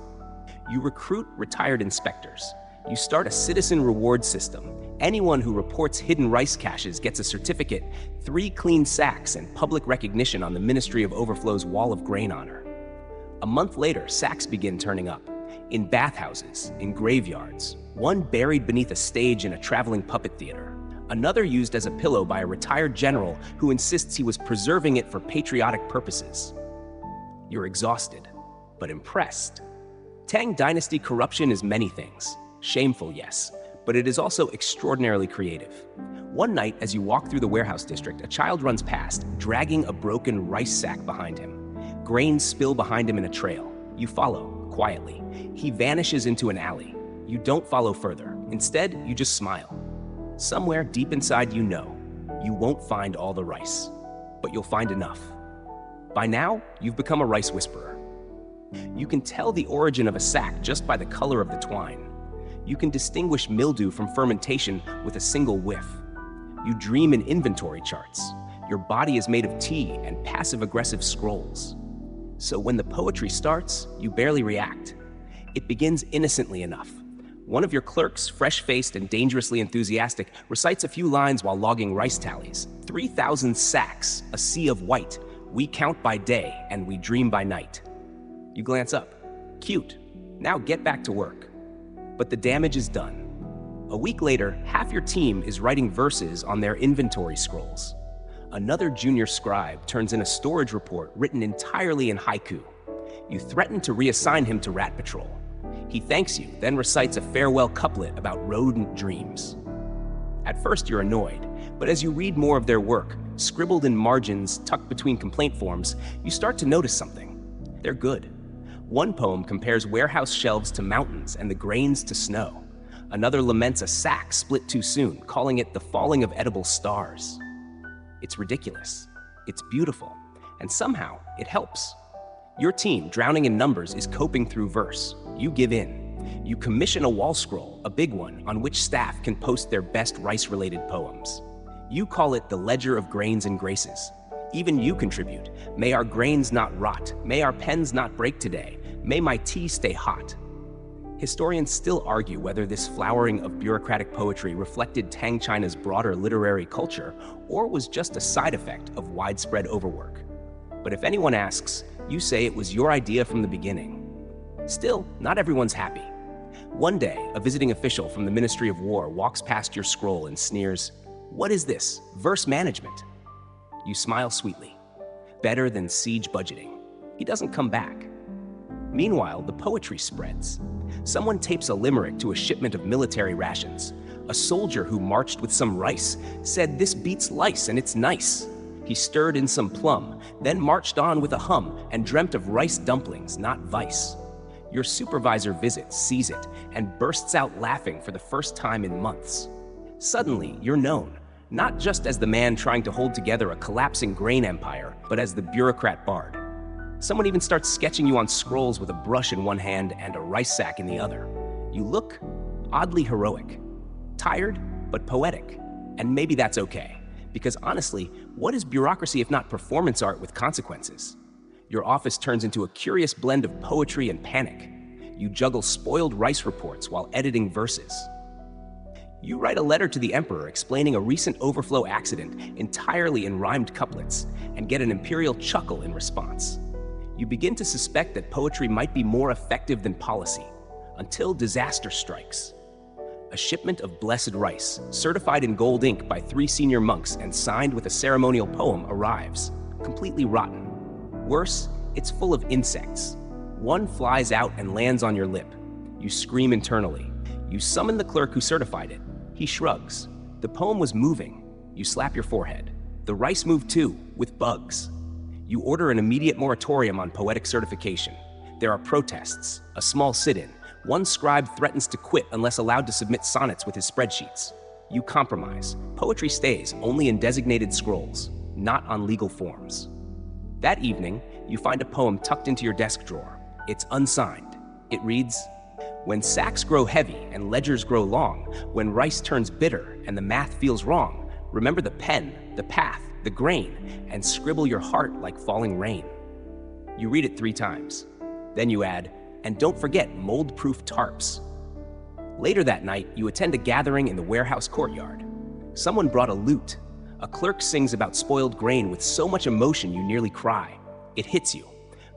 You recruit retired inspectors. You start a citizen reward system. Anyone who reports hidden rice caches gets a certificate, 3 clean sacks, and public recognition on the Ministry of Overflow's Wall of Grain honor. A month later, sacks begin turning up. In bathhouses, in graveyards, one buried beneath a stage in a traveling puppet theater, another used as a pillow by a retired general who insists he was preserving it for patriotic purposes. You're exhausted, but impressed. Tang Dynasty corruption is many things. Shameful, yes, but it is also extraordinarily creative. One night, as you walk through the warehouse district, a child runs past, dragging a broken rice sack behind him. Grains spill behind him in a trail. You follow, quietly. He vanishes into an alley. You don't follow further. Instead, you just smile. Somewhere deep inside you know, you won't find all the rice, but you'll find enough. By now, you've become a rice whisperer. You can tell the origin of a sack just by the color of the twine. You can distinguish mildew from fermentation with a single whiff. You dream in inventory charts. Your body is made of tea and passive-aggressive scrolls. So when the poetry starts, you barely react. It begins innocently enough. One of your clerks, fresh-faced and dangerously enthusiastic, recites a few lines while logging rice tallies. 3,000 sacks, a sea of white. We count by day and we dream by night. You glance up. Cute. Now get back to work. But the damage is done. A week later, half your team is writing verses on their inventory scrolls. Another junior scribe turns in a storage report written entirely in haiku. You threaten to reassign him to Rat Patrol. He thanks you, then recites a farewell couplet about rodent dreams. At first, you're annoyed, but as you read more of their work, scribbled in margins tucked between complaint forms, you start to notice something. They're good. One poem compares warehouse shelves to mountains and the grains to snow. Another laments a sack split too soon, calling it the falling of edible stars. It's ridiculous. It's beautiful. And somehow, it helps. Your team, drowning in numbers, is coping through verse. You give in. You commission a wall scroll, a big one, on which staff can post their best rice-related poems. You call it the Ledger of Grains and Graces. Even you contribute. May our grains not rot. May our pens not break today. May my tea stay hot. Historians still argue whether this flowering of bureaucratic poetry reflected Tang China's broader literary culture or was just a side effect of widespread overwork. But if anyone asks, you say it was your idea from the beginning. Still, not everyone's happy. One day, a visiting official from the Ministry of War walks past your scroll and sneers, "What is this? Verse management?" You smile sweetly. Better than siege budgeting. He doesn't come back. Meanwhile, the poetry spreads. Someone tapes a limerick to a shipment of military rations. A soldier who marched with some rice said, "This beats lice and it's nice." He stirred in some plum, then marched on with a hum and dreamt of rice dumplings, not vice. Your supervisor visits, sees it, and bursts out laughing for the first time in months. Suddenly, you're known. Not just as the man trying to hold together a collapsing grain empire, but as the bureaucrat bard. Someone even starts sketching you on scrolls with a brush in one hand and a rice sack in the other. You look oddly heroic. Tired, but poetic. And maybe that's okay. Because honestly, what is bureaucracy if not performance art with consequences? Your office turns into a curious blend of poetry and panic. You juggle spoiled rice reports while editing verses. You write a letter to the emperor explaining a recent overflow accident entirely in rhymed couplets and get an imperial chuckle in response. You begin to suspect that poetry might be more effective than policy, until disaster strikes. a shipment of blessed rice, certified in gold ink by 3 senior monks and signed with a ceremonial poem, arrives, completely rotten. Worse, it's full of insects. One flies out and lands on your lip. You scream internally. You summon the clerk who certified it. He shrugs. The poem was moving. You slap your forehead. The rice moved too, with bugs. You order an immediate moratorium on poetic certification. There are protests, a small sit-in. One scribe threatens to quit unless allowed to submit sonnets with his spreadsheets. You compromise. Poetry stays only in designated scrolls, not on legal forms. That evening, you find a poem tucked into your desk drawer. It's unsigned. It reads, "When sacks grow heavy and ledgers grow long, when rice turns bitter and the math feels wrong, remember the pen, the path, the grain, and scribble your heart like falling rain." You read it 3 times. Then you add, "And don't forget mold-proof tarps." Later that night, you attend a gathering in the warehouse courtyard. Someone brought a lute. A clerk sings about spoiled grain with so much emotion you nearly cry. It hits you.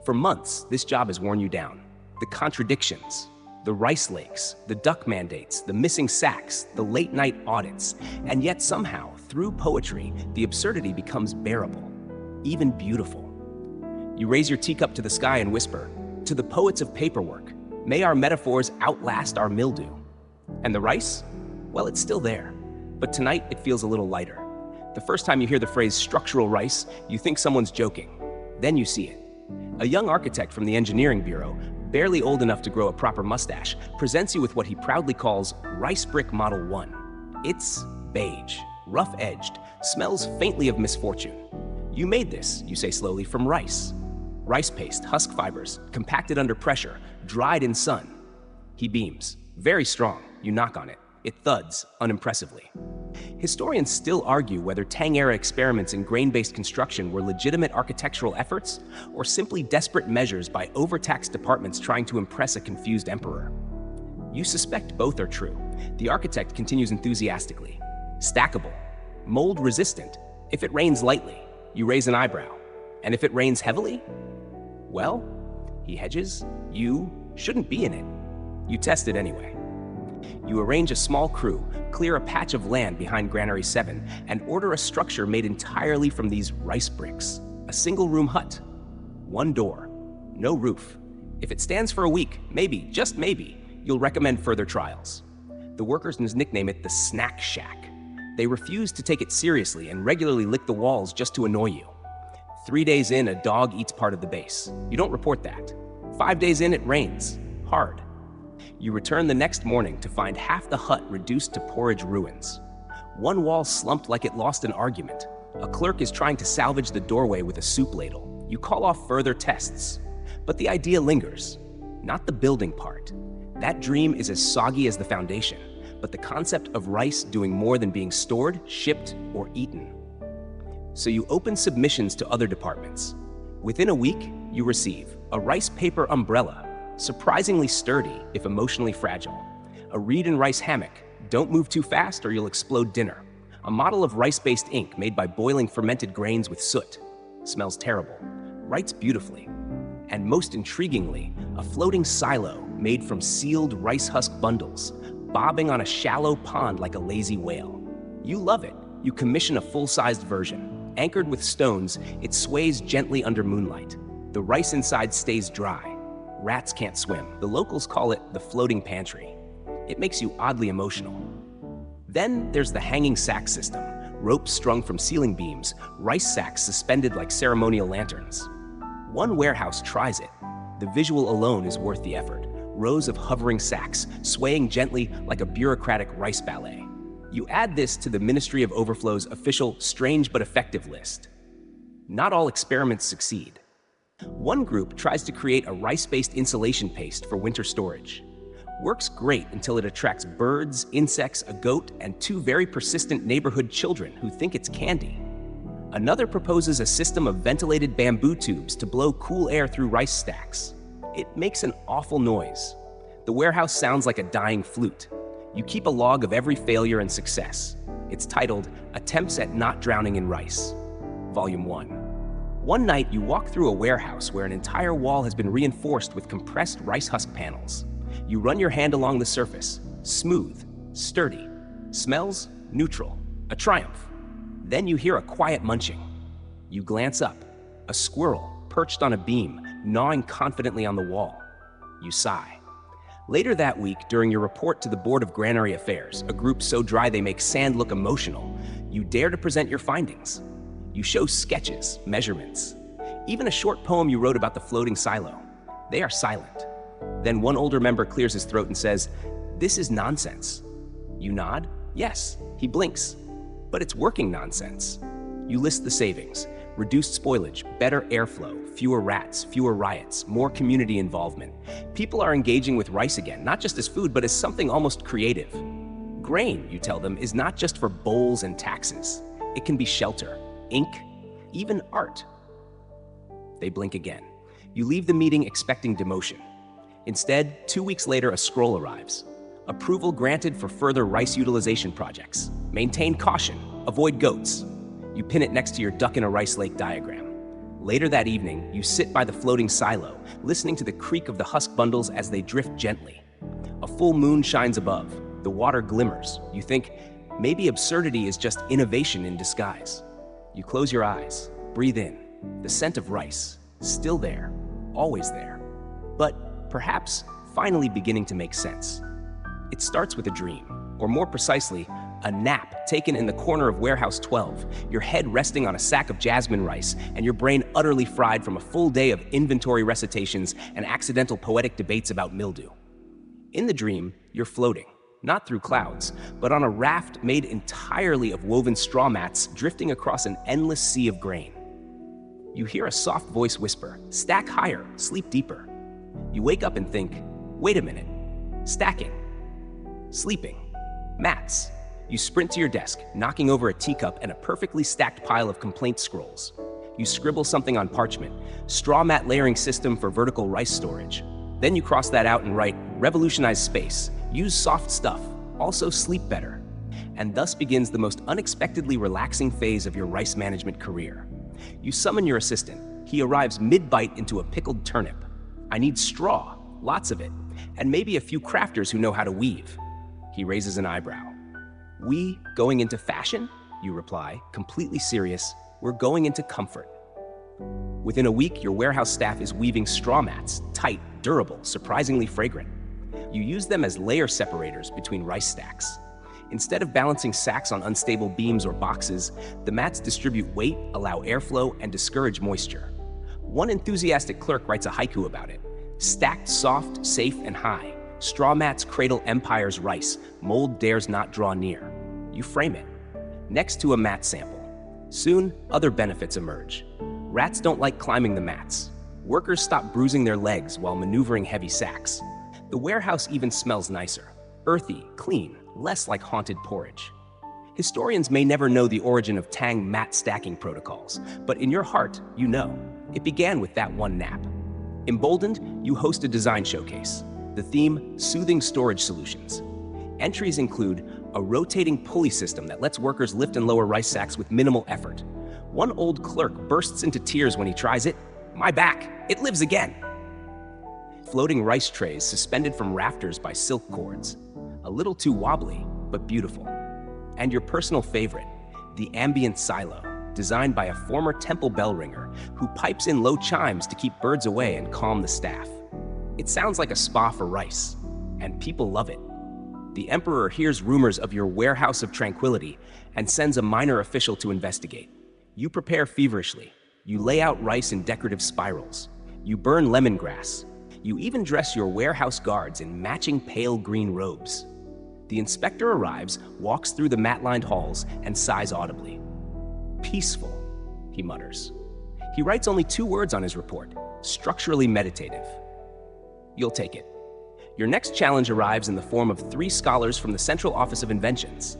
For months, this job has worn you down. The contradictions, the rice lakes, the duck mandates, the missing sacks, the late-night audits, and yet somehow, through poetry, the absurdity becomes bearable, even beautiful. You raise your teacup to the sky and whisper, "To the poets of paperwork, may our metaphors outlast our mildew." And the rice? Well, it's still there, but tonight it feels a little lighter. The first time you hear the phrase structural rice, you think someone's joking. Then you see it. A young architect from the engineering bureau, barely old enough to grow a proper mustache, presents you with what he proudly calls Rice Brick Model 1. It's beige, rough-edged, smells faintly of misfortune. "You made this," you say slowly, "from rice. Rice paste, husk fibers, compacted under pressure, dried in sun." He beams. Very strong. You knock on it. It thuds, unimpressively. Historians still argue whether Tang-era experiments in grain-based construction were legitimate architectural efforts or simply desperate measures by overtaxed departments trying to impress a confused emperor. You suspect both are true. The architect continues enthusiastically. "Stackable. Mold-resistant. If it rains lightly." You raise an eyebrow. "And if it rains heavily?" "Well," he hedges, "you shouldn't be in it." You test it anyway. You arrange a small crew, clear a patch of land behind Granary 7, and order a structure made entirely from these rice bricks. A single-room hut. One door. No roof. If it stands for a week, maybe, just maybe, you'll recommend further trials. The workers nickname it the Snack Shack. They refuse to take it seriously and regularly lick the walls just to annoy you. 3 days in, a dog eats part of the base. You don't report that. 5 days in, it rains. Hard. You return the next morning to find half the hut reduced to porridge ruins. One wall slumped like it lost an argument. A clerk is trying to salvage the doorway with a soup ladle. You call off further tests. But the idea lingers. Not the building part. That dream is as soggy as the foundation, but the concept of rice doing more than being stored, shipped, or eaten. So you open submissions to other departments. Within a week, you receive a rice paper umbrella, surprisingly sturdy if emotionally fragile. A reed and rice hammock, don't move too fast or you'll explode dinner. A model of rice-based ink made by boiling fermented grains with soot. Smells terrible. Writes beautifully. And most intriguingly, a floating silo made from sealed rice husk bundles, bobbing on a shallow pond like a lazy whale. You love it. You commission a full-sized version. Anchored with stones, it sways gently under moonlight. The rice inside stays dry. Rats can't swim. The locals call it the floating pantry. It makes you oddly emotional. Then there's the hanging sack system. Ropes strung from ceiling beams, rice sacks suspended like ceremonial lanterns. One warehouse tries it. The visual alone is worth the effort. Rows of hovering sacks, swaying gently like a bureaucratic rice ballet. You add this to the Ministry of Overflow's official strange but effective list. Not all experiments succeed. One group tries to create a rice-based insulation paste for winter storage. Works great until it attracts birds, insects, a goat, and 2 very persistent neighborhood children who think it's candy. Another proposes a system of ventilated bamboo tubes to blow cool air through rice stacks. It makes an awful noise. The warehouse sounds like a dying flute. You keep a log of every failure and success. It's titled Attempts at Not Drowning in Rice, Volume 1. One night, you walk through a warehouse where an entire wall has been reinforced with compressed rice husk panels. You run your hand along the surface, smooth, Sturdy. Smells neutral. A triumph. Then you hear a quiet munching. You glance up. A squirrel perched on a beam, gnawing confidently on the wall. You sigh. Later that week, during your report to the Board of Granary Affairs, a group so dry they make sand look emotional, you dare to present your findings. You show sketches, measurements, even a short poem you wrote about the floating silo. They are silent. Then one older member clears his throat and says, "This is nonsense." You nod. Yes. He blinks. But it's working nonsense. You list the savings. Reduced spoilage, better airflow, fewer rats, fewer riots, more community involvement. People are engaging with rice again, not just as food, but as something almost creative. Grain, you tell them, is not just for bowls and taxes. It can be shelter, ink, even art. They blink again. You leave the meeting expecting demotion. Instead, 2 weeks later, a scroll arrives. Approval granted for further rice utilization projects. Maintain caution. Avoid goats. You pin it next to your duck in a rice lake diagram. Later that evening, you sit by the floating silo, listening to the creak of the husk bundles as they drift gently. A full moon shines above. The water glimmers. You think, maybe absurdity is just innovation in disguise. You close your eyes, breathe in. The scent of rice, still there, always there. But perhaps finally beginning to make sense. It starts with a dream, or more precisely, a nap taken in the corner of Warehouse 12, your head resting on a sack of jasmine rice, and your brain utterly fried from a full day of inventory recitations and accidental poetic debates about mildew. In the dream, you're floating, not through clouds, but on a raft made entirely of woven straw mats drifting across an endless sea of grain. You hear a soft voice whisper, "Stack higher, sleep deeper." You wake up and think, wait a minute, stacking, sleeping, mats. You sprint to your desk, knocking over a teacup and a perfectly stacked pile of complaint scrolls. You scribble something on parchment, straw mat layering system for vertical rice storage. Then you cross that out and write, revolutionize space, use soft stuff, also sleep better. And thus begins the most unexpectedly relaxing phase of your rice management career. You summon your assistant. He arrives mid-bite into a pickled turnip. I need straw, lots of it, and maybe a few crafters who know how to weave. He raises an eyebrow. We going into fashion? You reply, completely serious. We're going into comfort. Within a week, your warehouse staff is weaving straw mats, tight, durable, surprisingly fragrant. You use them as layer separators between rice stacks. Instead of balancing sacks on unstable beams or boxes, the mats distribute weight, allow airflow, and discourage moisture. One enthusiastic clerk writes a haiku about it. Stacked soft, safe, and high. Straw mats cradle empire's rice. Mold dares not draw near. You frame it. Next to a mat sample. Soon, other benefits emerge. Rats don't like climbing the mats. Workers stop bruising their legs while maneuvering heavy sacks. The warehouse even smells nicer. Earthy, clean, less like haunted porridge. Historians may never know the origin of Tang mat stacking protocols, but in your heart, you know. It began with that one nap. Emboldened, you host a design showcase. The theme, Soothing Storage Solutions. Entries include a rotating pulley system that lets workers lift and lower rice sacks with minimal effort. One old clerk bursts into tears when he tries it. My back, it lives again. Floating rice trays suspended from rafters by silk cords. A little too wobbly, but beautiful. And your personal favorite, the ambient silo, designed by a former temple bell ringer who pipes in low chimes to keep birds away and calm the staff. It sounds like a spa for rice, and people love it. The emperor hears rumors of your warehouse of tranquility and sends a minor official to investigate. You prepare feverishly. You lay out rice in decorative spirals. You burn lemongrass. You even dress your warehouse guards in matching pale green robes. The inspector arrives, walks through the mat-lined halls, and sighs audibly. Peaceful, he mutters. He writes only 2 words on his report, structurally meditative. You'll take it. Your next challenge arrives in the form of 3 scholars from the Central Office of Inventions.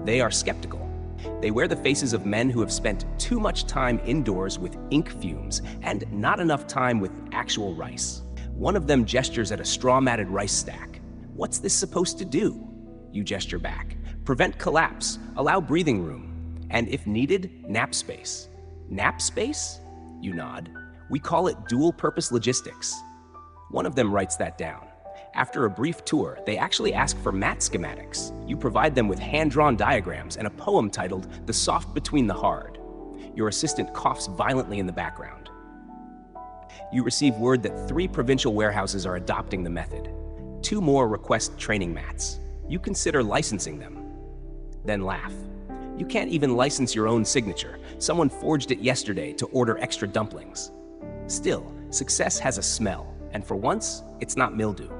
They are skeptical. They wear the faces of men who have spent too much time indoors with ink fumes and not enough time with actual rice. One of them gestures at a straw-matted rice stack. What's this supposed to do? You gesture back. Prevent collapse, allow breathing room, and if needed, nap space. Nap space? You nod. We call it dual-purpose logistics. One of them writes that down. After a brief tour, they actually ask for mat schematics. You provide them with hand-drawn diagrams and a poem titled "The Soft Between the Hard." Your assistant coughs violently in the background. You receive word that 3 provincial warehouses are adopting the method. 2 more request training mats. You consider licensing them, then laugh. You can't even license your own signature. Someone forged it yesterday to order extra dumplings. Still, success has a smell, and for once, it's not mildew.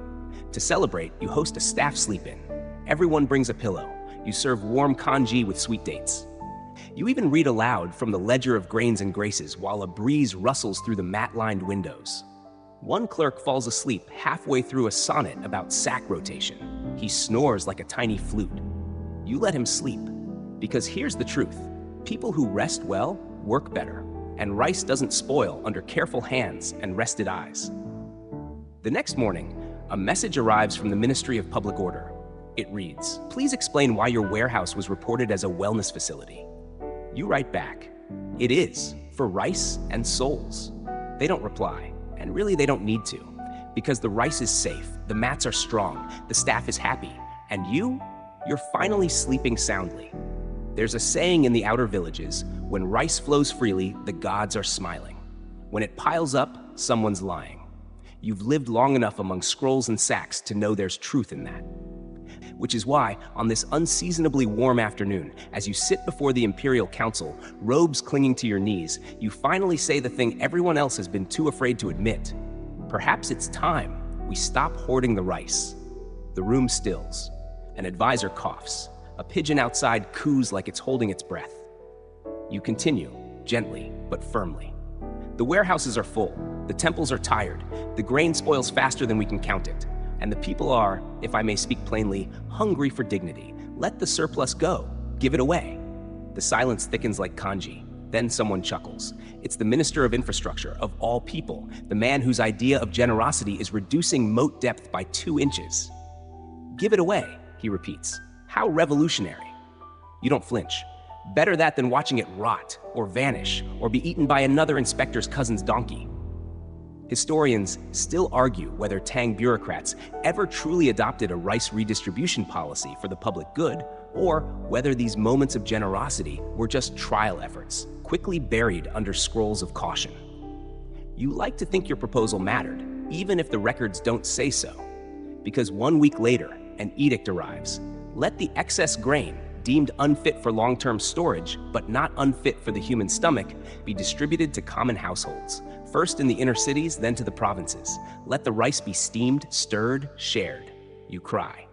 To celebrate, you host a staff sleep-in. Everyone brings a pillow. You serve warm congee with sweet dates. You even read aloud from the ledger of grains and graces while a breeze rustles through the mat-lined windows. One clerk falls asleep halfway through a sonnet about sack rotation. He snores like a tiny flute. You let him sleep, because here's the truth. People who rest well work better, and rice doesn't spoil under careful hands and rested eyes. The next morning, a message arrives from the Ministry of Public Order. It reads, "Please explain why your warehouse was reported as a wellness facility." You write back, "It is, for rice and souls." They don't reply, and really they don't need to, because the rice is safe, the mats are strong, the staff is happy, and you're finally sleeping soundly. There's a saying in the outer villages, when rice flows freely, the gods are smiling. When it piles up, someone's lying. You've lived long enough among scrolls and sacks to know there's truth in that. Which is why, on this unseasonably warm afternoon, as you sit before the Imperial Council, robes clinging to your knees, you finally say the thing everyone else has been too afraid to admit. Perhaps it's time we stop hoarding the rice. The room stills. An advisor coughs. A pigeon outside coos like it's holding its breath. You continue, gently but firmly. The warehouses are full. The temples are tired. The grain spoils faster than we can count it. And the people are, if I may speak plainly, hungry for dignity. Let the surplus go. Give it away. The silence thickens like kanji. Then someone chuckles. It's the Minister of Infrastructure, of all people, the man whose idea of generosity is reducing moat depth by 2 inches. "Give it away," he repeats. "How revolutionary." You don't flinch. Better that than watching it rot, or vanish, or be eaten by another inspector's cousin's donkey. Historians still argue whether Tang bureaucrats ever truly adopted a rice redistribution policy for the public good, or whether these moments of generosity were just trial efforts, quickly buried under scrolls of caution. You like to think your proposal mattered, even if the records don't say so. Because 1 week later, an edict arrives. Let the excess grain, deemed unfit for long-term storage, but not unfit for the human stomach, be distributed to common households. First in the inner cities, then to the provinces. Let the rice be steamed, stirred, shared. You cry.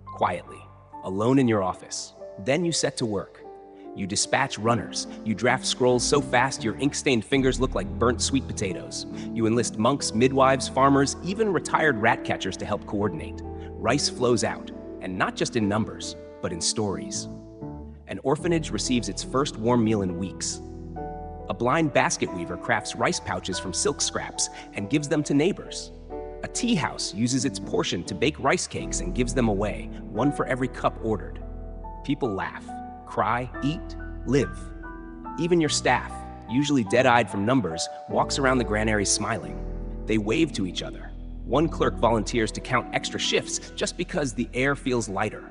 Quietly, alone in your office. Then you set to work. You dispatch runners. You draft scrolls so fast your ink-stained fingers look like burnt sweet potatoes. You enlist monks, midwives, farmers, even retired rat catchers to help coordinate. Rice flows out, and not just in numbers, but in stories. An orphanage receives its first warm meal in weeks. A blind basket weaver crafts rice pouches from silk scraps and gives them to neighbors. A tea house uses its portion to bake rice cakes and gives them away, 1 for every cup ordered. People laugh, cry, eat, live. Even your staff, usually dead-eyed from numbers, walks around the granaries smiling. They wave to each other. One clerk volunteers to count extra shifts just because the air feels lighter.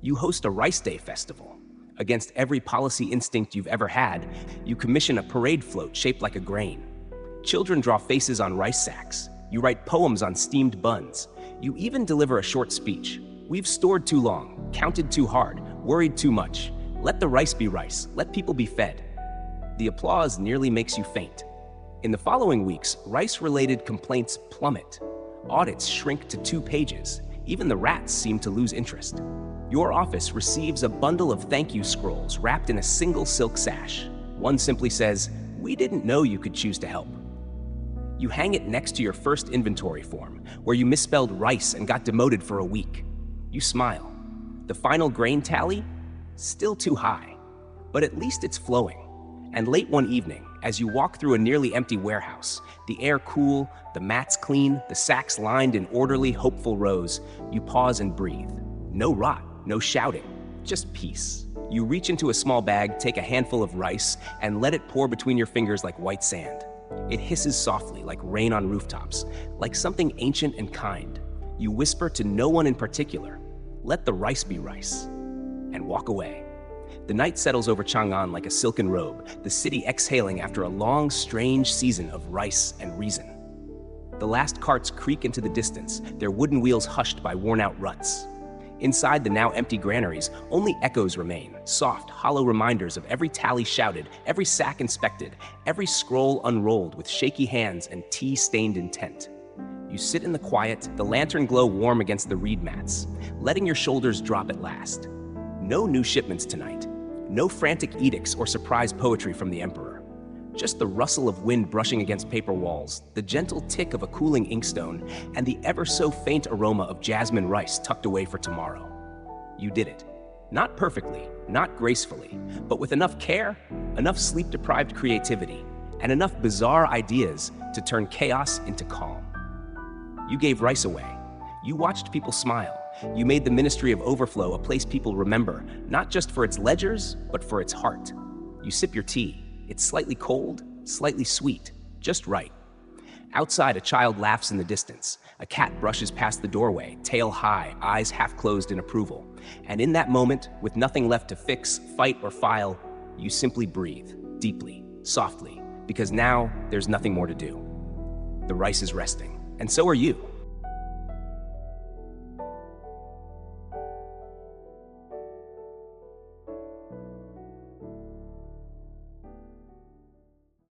You host a Rice Day festival. Against every policy instinct you've ever had, you commission a parade float shaped like a grain. Children draw faces on rice sacks. You write poems on steamed buns. You even deliver a short speech. We've stored too long, counted too hard, worried too much. Let the rice be rice. Let people be fed. The applause nearly makes you faint. In the following weeks, rice-related complaints plummet. Audits shrink to 2 pages. Even the rats seem to lose interest. Your office receives a bundle of thank you scrolls wrapped in a single silk sash. One simply says, "We didn't know you could choose to help." You hang it next to your first inventory form, where you misspelled rice and got demoted for a week. You smile. The final grain tally? Still too high. But at least it's flowing. And late one evening, as you walk through a nearly empty warehouse, the air cool, the mats clean, the sacks lined in orderly, hopeful rows, you pause and breathe. No rot. No shouting, just peace. You reach into a small bag, take a handful of rice, and let it pour between your fingers like white sand. It hisses softly, like rain on rooftops, like something ancient and kind. You whisper to no one in particular, "Let the rice be rice," and walk away. The night settles over Chang'an like a silken robe, the city exhaling after a long, strange season of rice and reason. The last carts creak into the distance, their wooden wheels hushed by worn-out ruts. Inside the now empty granaries, only echoes remain, soft, hollow reminders of every tally shouted, every sack inspected, every scroll unrolled with shaky hands and tea-stained intent. You sit in the quiet, the lantern glow warm against the reed mats, letting your shoulders drop at last. No new shipments tonight. No frantic edicts or surprise poetry from the emperor. Just the rustle of wind brushing against paper walls, the gentle tick of a cooling inkstone, and the ever-so-faint aroma of jasmine rice tucked away for tomorrow. You did it. Not perfectly, not gracefully, but with enough care, enough sleep-deprived creativity, and enough bizarre ideas to turn chaos into calm. You gave rice away. You watched people smile. You made the Ministry of Overflow a place people remember, not just for its ledgers, but for its heart. You sip your tea. It's slightly cold, slightly sweet, just right. Outside, a child laughs in the distance. A cat brushes past the doorway, tail high, eyes half closed in approval. And in that moment, with nothing left to fix, fight, or file, you simply breathe, deeply, softly, because now there's nothing more to do. The rice is resting, and so are you.